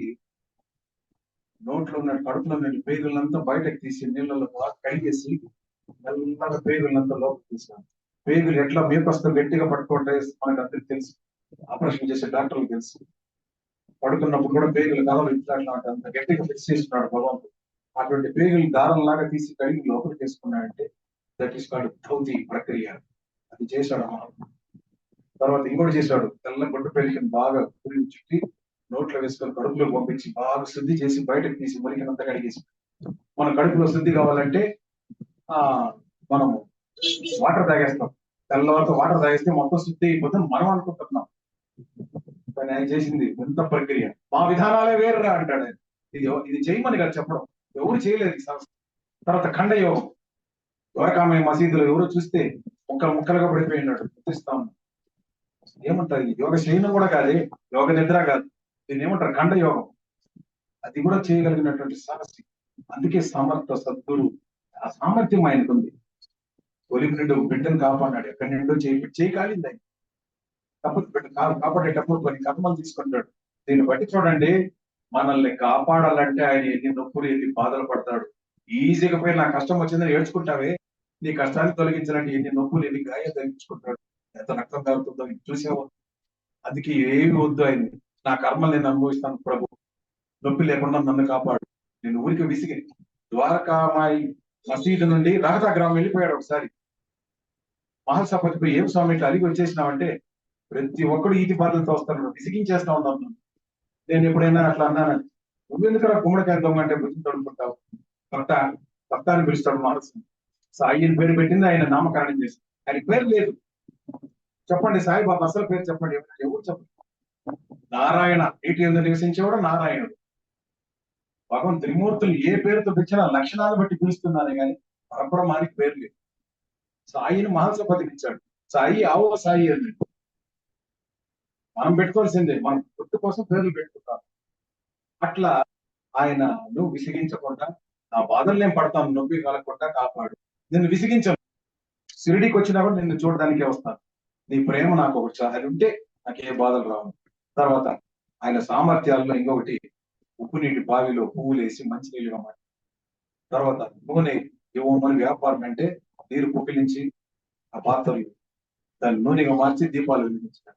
నోట్లో ఉన్న కడుపులో ఉన్న పేగులంతా బయటకు తీసి నీళ్ళలో బాగా కడిగేసి మెల్లగా పేగులంతా లోపలికి తీసాను. పేగులు ఎట్లా మేపొస్తా గట్టిగా పట్టుకుంటే మనకు అందరికి తెలుసు, ఆపరేషన్ చేసే డాక్టర్లకు తెలుసు. పడుకున్నప్పుడు కూడా పేగులు కలవలు ఇట్లా అంత గట్టిగా ఫిక్స్ చేస్తున్నాడు భగవంతుడు. అటువంటి పేగులు దారం లాగా తీసి కడిగి లోపలికి వేసుకున్నాడంటే దట్ ఈస్ కాల్డ్ ధౌతి ప్రక్రియ. అది చేశాడు. తర్వాత ఇంకోటి చేశాడు, తెల్ల గుడ్డు పెరిగిన బాగా పురిగి చుట్టి నోట్లో వేసుకొని కడుపులో పంపించి బాగా శుద్ధి చేసి బయటకు తీసి మురికినంతా కడిగేసి. మన కడుపులో శుద్ధి కావాలంటే మనము వాటర్ తాగేస్తాం. తెల్లవారితో వాటర్ తాగేస్తే మొత్తం శుద్ధి అయిపోతుంది మనం అనుకుంటున్నాం. కానీ ఆయన చేసింది ఎంత ప్రక్రియ. మా విధానాలే వేరురా అంటాడు ఆయన. ఇది చేయమని కాదు చెప్పడం, ఎవరు చేయలేదు ఈ సంస్థ. తర్వాత ఖండయోగం, ద్వారకామయ మసీదులో ఎవరో చూస్తే ముక్కలుగా పడిపోయినాడు, గుర్తిస్తా ఉన్నాడు. ఏమంటారు, యోగ శయనం కూడా కాదే, యోగ నిద్ర కాదు, దీన్ని ఏమంటారు ఖండయోగం. అది కూడా చేయగలిగినటువంటి సాహసి. అందుకే సమర్థ సద్గురు, ఆ సామర్థ్యం ఆయనకు ఉంది. ఒలిపు నుండి ఒక బిడ్డను కాపాడాడు, ఎక్కడి నుండో చేయి కాలింది ఆయన. తప్పదు బిడ్డ కాపాడేటప్పుడు కొన్ని కర్మలు తీసుకుంటాడు. దీన్ని బట్టి చూడండి, మనల్ని కాపాడాలంటే ఆయన ఎన్ని నొప్పులు ఎన్ని బాధలు పడతాడు. ఈజీగా పోయి నా కష్టం వచ్చిందని ఏడ్చుకుంటావే, నీ కష్టాన్ని తొలగించాలంటే ఎన్ని నొప్పులు ఎన్ని గాయాలు తగ్గించుకుంటాడు, ఎంత రక్తం తాగుతుందో చూసావు. అందుకే ఏమి వద్దు, ఆయన నా కర్మలు నేను అనుభవిస్తాను ప్రభు, నొప్పి లేకుండా నన్ను కాపాడు. నేను ఊరికి విసిగి ద్వారకామాయి మసీదు నుండి రహతా గ్రామం వెళ్ళిపోయాడు. ఒకసారి మహాసపతిపై ఏం స్వామి ఇట్లా అలిగి వచ్చేసినావంటే, ప్రతి ఒక్కడు ఈతి బాధలతో వస్తాడు, విసిగించేస్తా ఉన్నాను. నేను ఎప్పుడైనా అట్లా అన్నాను, నువ్వెందుకు గుమ్మడికాయ దొంగ అంటే బుద్ధి తడుపుకుంటావు, భక్త అని పిలుస్తాడు మహర్షి. సాయిని పేరు పెట్టింది ఆయన నామకరణం చేసి. ఆయన పేరు లేదు. చెప్పండి సాయిబాబా అసలు పేరు చెప్పండి, ఎవరు చెప్పండి. నారాయణ, నీటి యందు నివసించేవాడు నారాయణుడు. భగవంతు త్రిమూర్తులు ఏ పేరుతో పిలిచినా లక్షణాలు బట్టి పిలుస్తున్నారే కానీ పరబ్రహ్మానికి పేరు లేదు. సాయిని మహాసపతికి ఇచ్చాడు. సాయి ఆవో సాయి అని మనం పెట్టుకోవాల్సిందే, మనం గుర్తు కోసం పేర్లు పెట్టుకుంటాం. అట్లా ఆయన నువ్వు విసిగించకుండా, నా బాధలు నేను పడతాను, నొప్పి కలగకుండా కాపాడు, నిన్ను విసిగించను. షిరిడీకి వచ్చినా కూడా నిన్ను చూడడానికే వస్తాను, నీ ప్రేమ నాకు ఒకటి అది ఉంటే నాకు ఏ బాధలు రావు. తర్వాత ఆయన సామర్థ్యాల్లో ఇంకొకటి, ఉప్పు నీటి బావిలో పువ్వులు వేసి మంచి నీళ్ళుగా మాట. తర్వాత నూనె ఇవ్వమని వ్యాపారం అంటే నీరు పుక్కిలించి ఆ పాత్రలు దాన్ని నూనెగా మార్చి దీపాలు వెలిగించారు.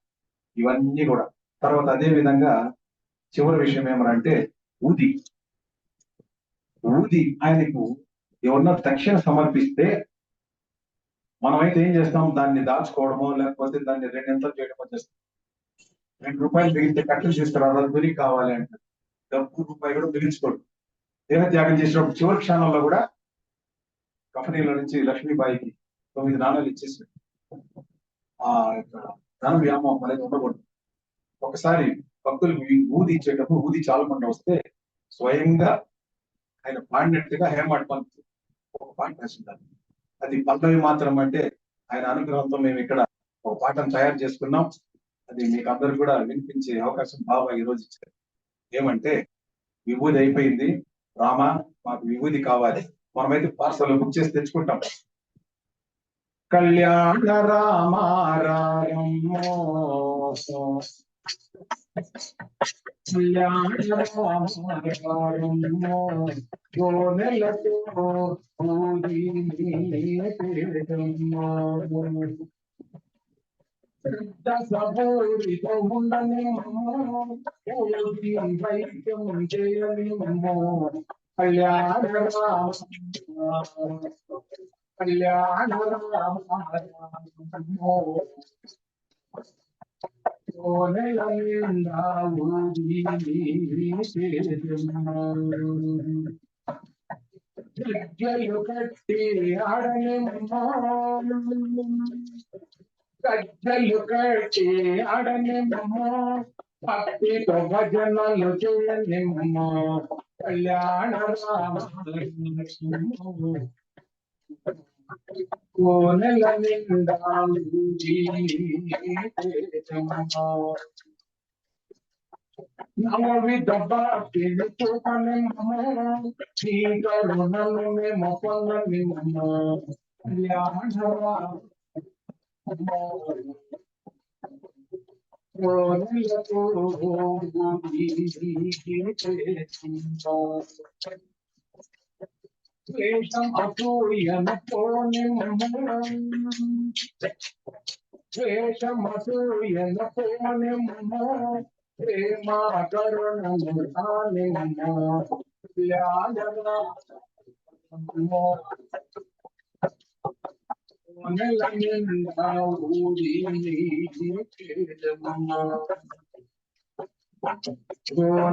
ఇవన్నీ కూడా. తర్వాత అదే విధంగా చివరి విషయం ఏమనంటే ఊది ఆయనకు ఎవరన్నా దక్షిణ సమర్పిస్తే మనమైతే ఏం చేస్తాం, దాన్ని దాచుకోవడమో లేకపోతే దాన్ని రెండింతలు చేయడమో చేస్తాం. ₹2 మిగిలితే కట్టలు తీసుకురావాలి, అది తిరిగి కావాలి అంటారు. ₹1 కూడా మిగిల్చుకోడు. దేహత్యాగం చేసినప్పుడు చివరి క్షణంలో కూడా కంపెనీలో నుంచి లక్ష్మీబాయికి 9 నాణాలు ఇచ్చేసి ఆ యొక్క ధన వ్యామోహం అనేది ఉండకూడదు. ఒకసారి భక్తులకు ఊది ఇచ్చేటప్పుడు ఊది చాలకుండా వస్తే స్వయంగా ఆయన పాడినట్టుగా హేమాడ్ పంత్ ఒక పాట రాసింటారు. అది పల్లవి మాత్రం అంటే ఆయన అనుగ్రహంతో మేము ఇక్కడ ఒక పాటను తయారు చేసుకున్నాం. అది మీకు అందరు కూడా వినిపించే అవకాశం బాబా ఈ రోజు ఇచ్చారు. ఏమంటే, విభూది అయిపోయింది రామా, మాకు విభూది కావాలి. మనమైతే పార్సల్ బుక్ చేసి తెచ్చుకుంటాం. కళ్యాణ రామారామో కళ్యాణ రామారామో గోనెలతో సబోరితో ఉండనేమో వైద్యం చేయలేమో కళ్యాణ కళ్యాణ రామో గజ్జలు కట్టి ఆడనేమో గజ్జలు కట్టి ఆడనేమో భక్తితో భజనలు చేయనేమో కళ్యాణ రామో కోనెల నిండా నవవిధ భక్తిని చూపనేమో నీ కరుణను మేము పొందనేమో కళ్యాణ కోనెలతో ద్వేషం అసూయనతోనేమో ద్వేషమసూయనతోనేమో ప్రేమ కరుణను తానేమో నెల నిండా ఊరి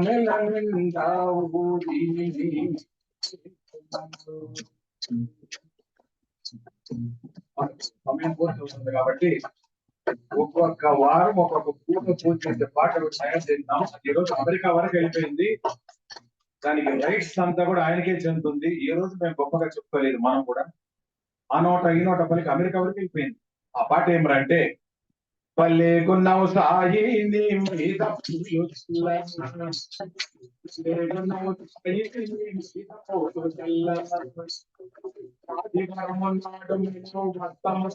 నెల నిండా ఊరి సమయం పూర్తి అవుతుంది కాబట్టి ఒక్కొక్క వారం ఒక్కొక్క పూట పూజ చేసే పాటలు తయారు చేద్దాం. ఈ రోజు అమెరికా వరకు వెళ్ళిపోయింది. దానికి రైట్స్ అంతా కూడా ఆయనకే చెందుతుంది. ఈ రోజు మేము గొప్పగా చెప్పుకోలేదు. మనం కూడా ఆ నోట ఈ నోట పలికి అమెరికా వరకు వెళ్ళిపోయింది. ఆ పాట ఏమరంటే, పల్లెకున్నావు సాయి నీ మీద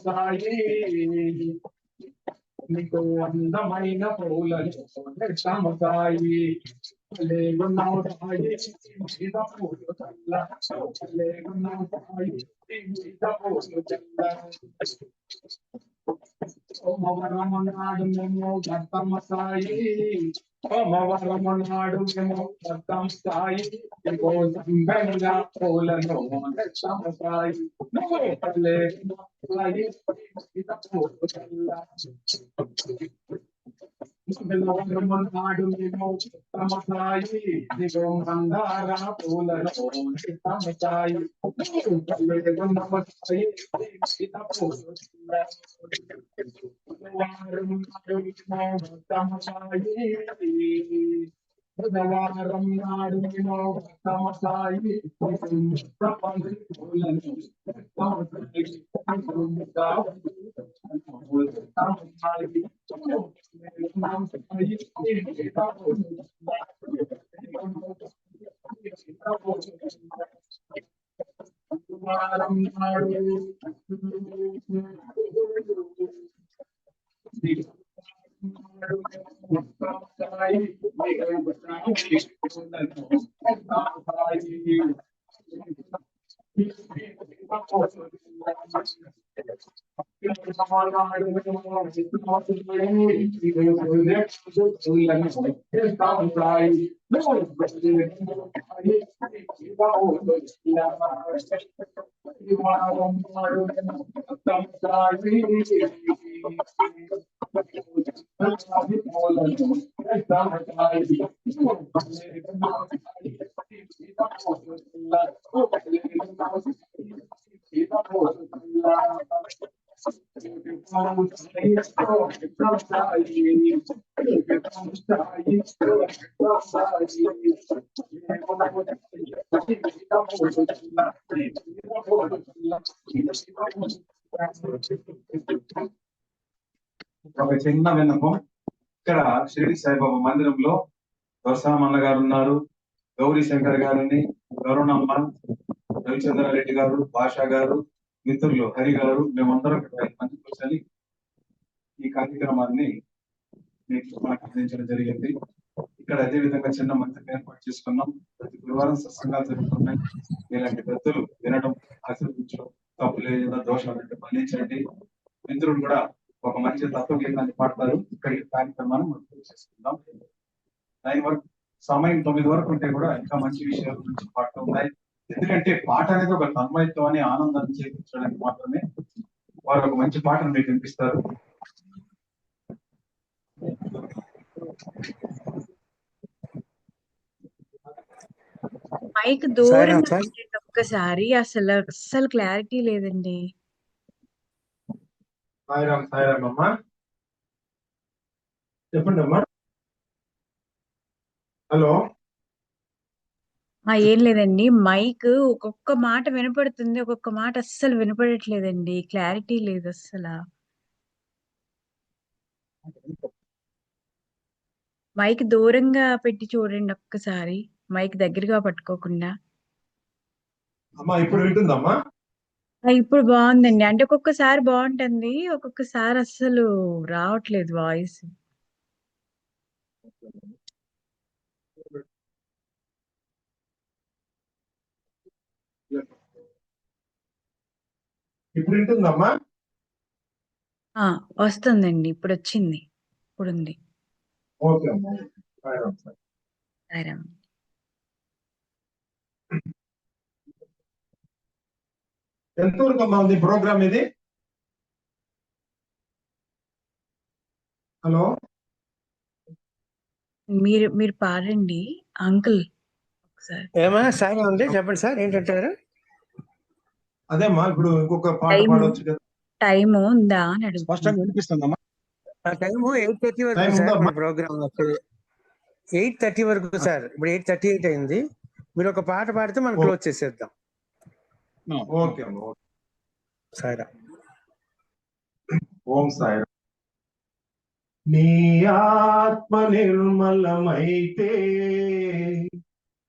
సాయి నీకు అందమైన పూలను సాయి లేకున్నావు సాయి మీద పూలు చల్ల లేకున్నావు సాయి మీద పూలు చల్ల సోమవారము నాడు మేము భర్తమ్మ సాయి సోమవారము నాడు మేము భర్తమ్మ సాయి గంగా పూలను సాయి సాయి నాడు మేము తమ సాయి దిగో మందార పూలను తమ సాయి తమ సాయి బుధవారం నాడు మేము తమ సాయి పూలను ఒక చిన్న విన్నపం. ఇక్కడ షిరిడి సాయిబాబా మందిరంలో దొరసామన్న గారు ఉన్నారు, గౌరీ శంకర్ గారిని, కరుణమ్మ, రవిచంద్రారెడ్డి గారు, భాషా గారు, మిత్రులు హరి గారు, మేమందరం ఇక్కడ 5 మంది కూర్చొని ఈ కార్యక్రమాన్ని మనకు అందించడం జరిగింది. ఇక్కడ అదే విధంగా చిన్న మందిరం ఏర్పాటు చేసుకున్నాం. ప్రతి గురువారం సత్సంగాలు జరుగుతున్నాయి. ఇలాంటి పెద్దలు వినడం, ఆశీర్వదించడం, తప్పులు ఏదైనా దోషాలు అంటే మన్నించండి. మిత్రులు కూడా ఒక మంచి తత్వగీతాన్ని పాడతారు. ఇక్కడ ఈ కార్యక్రమాన్ని మనం చేసుకుందాం. 9 వరకు సమయం 9 వరకు ఉంటే కూడా ఇంకా మంచి విషయాల గురించి పాటలు ఉన్నాయి. ఎందుకంటే పాట అనేది ఒక తన్మయత్వాన్ని, ఆనందాన్ని చేకూర్చడానికి మాత్రమే. వారు ఒక మంచి పాటను మీకు వినిపిస్తారు. మైక్ దూరం పెట్టండి ఒక్కసారి, అస్సలు క్లారిటీ లేదండి. సాయిరామ్ సాయిరామ్ అమ్మా, చెప్పండి అమ్మా. హలో. ఏం లేదండి, మైక్ ఒక్కొక్క మాట వినపడుతుంది, ఒక్కొక్క మాట అస్సలు వినపడట్లేదండి, క్లారిటీ లేదు అస్సలు. మైక్ దూరంగా పెట్టి చూడండి ఒక్కసారి, మైక్ దగ్గరగా పట్టుకోకుండా. అమ్మా ఇప్పుడు వింటుందమ్మా? ఇప్పుడు బాగుందండి. అంటే ఒక్కొక్కసారి బాగుంటుంది, ఒక్కొక్కసారి అస్సలు రావట్లేదు వాయిస్. ఇప్పుడు వింటుందమ్మా? వస్తుందండి, ఇప్పుడు వచ్చింది, ఇప్పుడు ఉంది. ఓకే అమ్మా. సాయిరామ్ సార్. సాయిరామ్. ఎంతవరకు అమ్మా ఉంది ప్రోగ్రామ్ ఇది? హలో. మీరు పాడండి అంకుల్ ఒకసారి. ఏమైనా సాయం ఉంది చెప్పండి సార్, ఏంటంటారు? అదేమ్మా, ఇప్పుడు ఇంకొక పాట పాడవచ్చు కదా. టైం ఉందా అని అడుగు. స్పష్టంగా వినిపిస్తుందమ్మా? టైము 8:30 వరకు టైం సార్, ఉందమ్మా? మన ప్రోగ్రామ్ 8:30 వరకు సార్. ఇప్పుడు 8:38 అయింది. మీరు ఒక పాట పాడితే మనం క్లోజ్ చేసేద్దాం. ఓకే అమ్మా. సాయిరా. ఓం సాయిరా. నీ ఆత్మ నిర్మలమైతే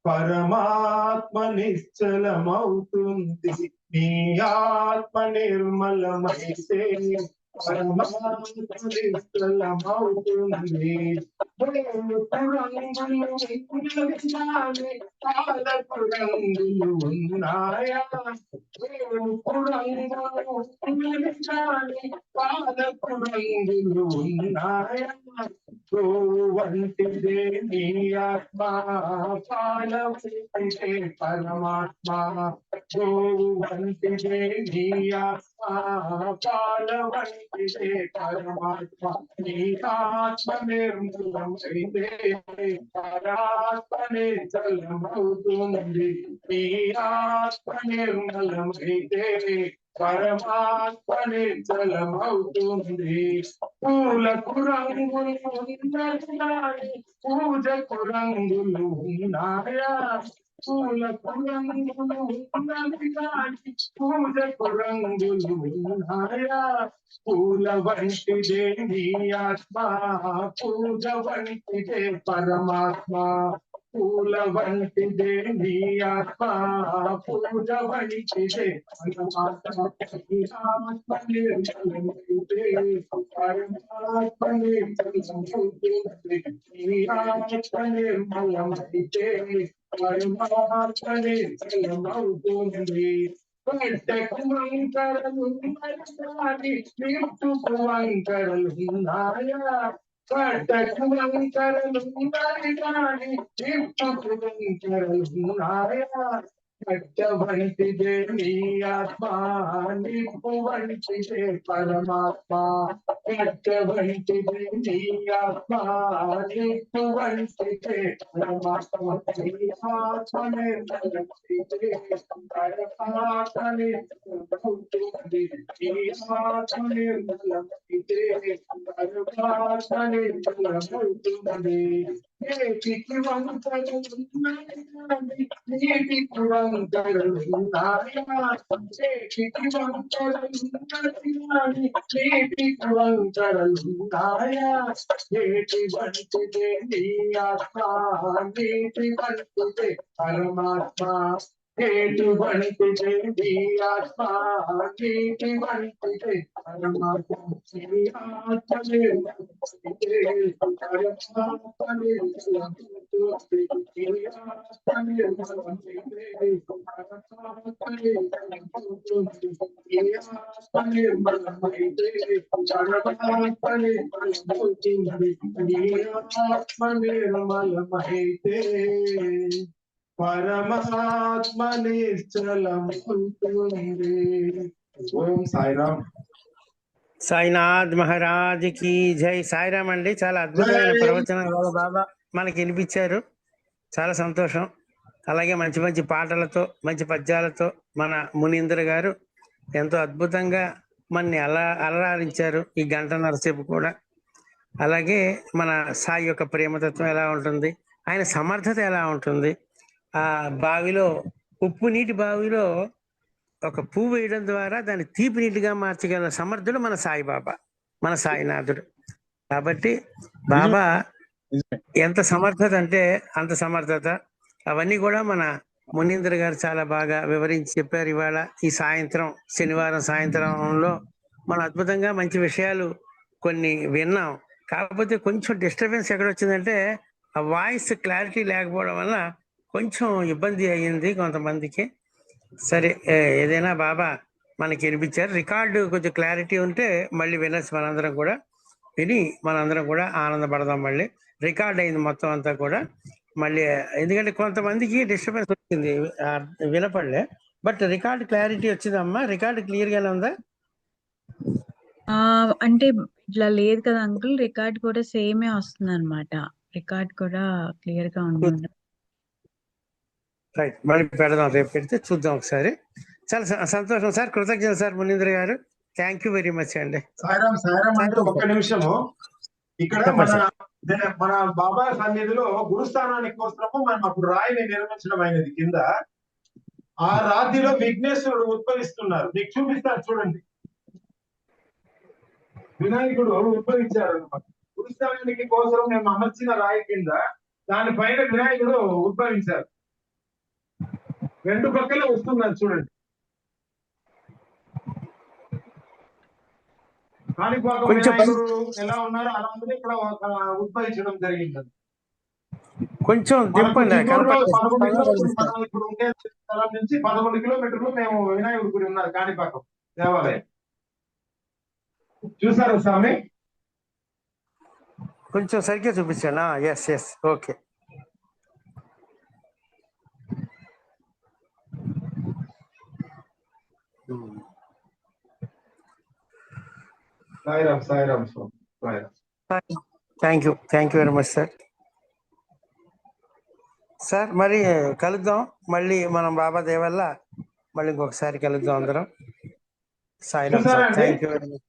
పరమాత్మ నిశ్చలమవుతుంది. నీ ఆత్మ నిర్మలమైతే పరమాత్మ నిశ్చలమవుతుంది. పాలకు రంగులు ఉన్నాయా? పాలకు రంగులు ఉన్నాయా? వంటిదే నీ ఆత్మ, పాల వంటిదే పరమాత్మ. వంటిదే నీ ఆత్మ, పాల వంటిదే పరమాత్మ. నీ ఆత్మ నిర్మలమైతే పరాత్మ నిర్మలమవుతుంది. నీ ఆత్మ నిర్మలమైతే పరమాత్మ నిర్మలమవుతుంది. పూలకు రంగులు ఉన్నాయి, పూజకు రంగులు ఉన్నాయా? పూలకు రంగులు ఉన్నవి కానీ పూజకు రంగులు ఉన్నాయా? పూల వంటిదే నీ ఆత్మ, పూజ వంటిదే పరమాత్మ. పూల వంటిదే నీ ఆత్మ, పూజ వంటిదే పరమాత్మ. ఆత్మ నిర్మలమైతే పరమాత్మ నిర్మలమవుతుంది. నీ ఆత్మ నిర్మలమైతే పరమాత్మ నిర్మలమవుతుంది. పెట్టకు వంకరలున్నాయి, నిప్పుకు వంకరలున్నాయా? పెట్టకు వంకరలున్నాయి కానీ నిప్పుకు వంకరలున్నాయా? వంటిదే నీ ఆత్మ, నిప్పు వంటిదే పరమాత్మ. వంటిదే నీ ఆత్మ, నిప్పు వంటిదే పరమాత్మ. నీ ఆత్మనే వంటిదే పరమాత్మని ఉంటుంది. నీ ఆత్మనే వంటిదే పరమాత్మని ఉంటుంది. ఏటికి వంతలు నీటి కురంతరున్నాయా, చేతికి వంతరున్నాయి, నీటి కురంతరున్నాయా. నీటి వంటిదే నీ ఆత్మ, నీటి వంటిదే పరమాత్మ. నీటి వంటిదే నీ ఆత్మ, నీటి వంటిదే పరమాత్మ. నీ ఆత్మనే వంటిదే పరమాత్మనే నిర్మలమైతే పరమాత్మ నిశ్చలం ఉంటుంది. ఓం సాయిరామ్. సాయినాథ్ మహారాజ్ కి జై. సాయిరామ్ అండి. చాలా అద్భుతమైన జై. ప్రవచనం వాళ్ళ బాబా మనకి వినిపించారు. చాలా సంతోషం. అలాగే మంచి మంచి పాటలతో, మంచి పద్యాలతో మన మునీంద్ర గారు ఎంతో అద్భుతంగా మనని అలరారించారు ఈ గంటన్నర సేపు కూడా. అలాగే మన సాయి యొక్క ప్రేమతత్వం ఎలా ఉంటుంది, ఆయన సమర్థత ఎలా ఉంటుంది, ఆ బావిలో, ఉప్పు నీటి బావిలో ఒక పువ్వు వేయడం ద్వారా దాన్ని తీపి నీటిగా మార్చగల సమర్థుడు మన సాయిబాబా, మన సాయినాథుడు. కాబట్టి బాబా ఎంత సమర్థత అంటే అంత సమర్థత. అవన్నీ కూడా మన మునీంద్ర గారు చాలా బాగా వివరించి చెప్పారు. ఇవాళ ఈ సాయంత్రం, శనివారం సాయంత్రంలో మనం అద్భుతంగా మంచి విషయాలు కొన్ని విన్నాం. కాకపోతే కొంచెం డిస్టర్బెన్స్ ఎక్కడ వచ్చిందంటే ఆ వాయిస్ క్లారిటీ లేకపోవడం వల్ల కొంచెం ఇబ్బంది అయ్యింది కొంతమందికి. సరే, ఏదైనా బాబా మనకి వినిపించారు. రికార్డు కొంచెం క్లారిటీ ఉంటే మళ్ళీ వినొచ్చు. మనందరం కూడా విని మనందరం కూడా ఆనందపడదాం. మళ్ళీ రికార్డ్ అయింది మొత్తం అంతా కూడా మళ్ళీ. ఎందుకంటే కొంతమందికి డిస్టర్బెన్స్ వచ్చింది, వినపడలే. బట్ రికార్డ్ క్లారిటీ వచ్చిందమ్మా. రికార్డు క్లియర్ గానే ఉందా? అంటే ఇట్లా లేదు కదా అంకుల్, రికార్డ్ కూడా సేమే వస్తుంది అనమాట. రికార్డ్ కూడా క్లియర్ గా ఉంది. రైట్, మళ్ళీ పెడదాం. రేపు పెడితే చూద్దాం ఒకసారి. చాలా సంతోషం సార్. కృతజ్ఞత సార్ మునీంద్ర గారు. థ్యాంక్ యూ వెరీ మచ్ అండి. సాయిరామ్. సాయిరామ్ అంటే ఒక్క నిమిషము. ఇక్కడ మన బాబా సన్నిధిలో గురుస్థానానికి కోసము మనం అప్పుడు రాయిని నిర్మించడం అయినది. కింద ఆ రాతిలో విఘ్నేశ్వరుడు ఉద్భవిస్తున్నారు. మీకు చూపిస్తారు చూడండి. వినాయకుడు ఉద్భవించారు అనమాట. గురుస్థానానికి కోసం మేము అమర్చిన రాయి కింద దానిపైన వినాయకుడు ఉద్భవించారు. రెండు పక్కల వస్తున్నారు చూడండి. కాణిపాకం వినాయకుడు ఎలా ఉన్నారో అలా ఇక్కడ ఉద్భవించడం జరిగింది. కొంచెం దింపండి. ఇప్పుడు ఉండే స్థలం నుంచి 11 కిలోమీటర్లు మేము వినాయకుడి గుడి ఉన్నారు కాణిపాకం దేవాలయం. చూసారు స్వామి? కొంచెం సరిగ్గా చూపించాను. Yes yes, okay. Sairam. Sairam స్వామి. Thank you very much sir. Sir మరి కలుద్దాం మళ్ళీ. మనం బాబా దేవల్ల మళ్ళీ ఇంకొకసారి కలుద్దాం అందరం. Sairam sir. Thank you very much.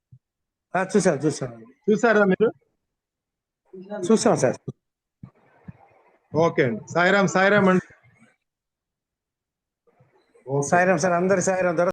చూసారా మీరు? చూసాం సార్. ఓకే అండి. సాయిరామ్. సాయిరామ్ అండి. సాయిరామ్ సార్. అందరి సాయిరామ్.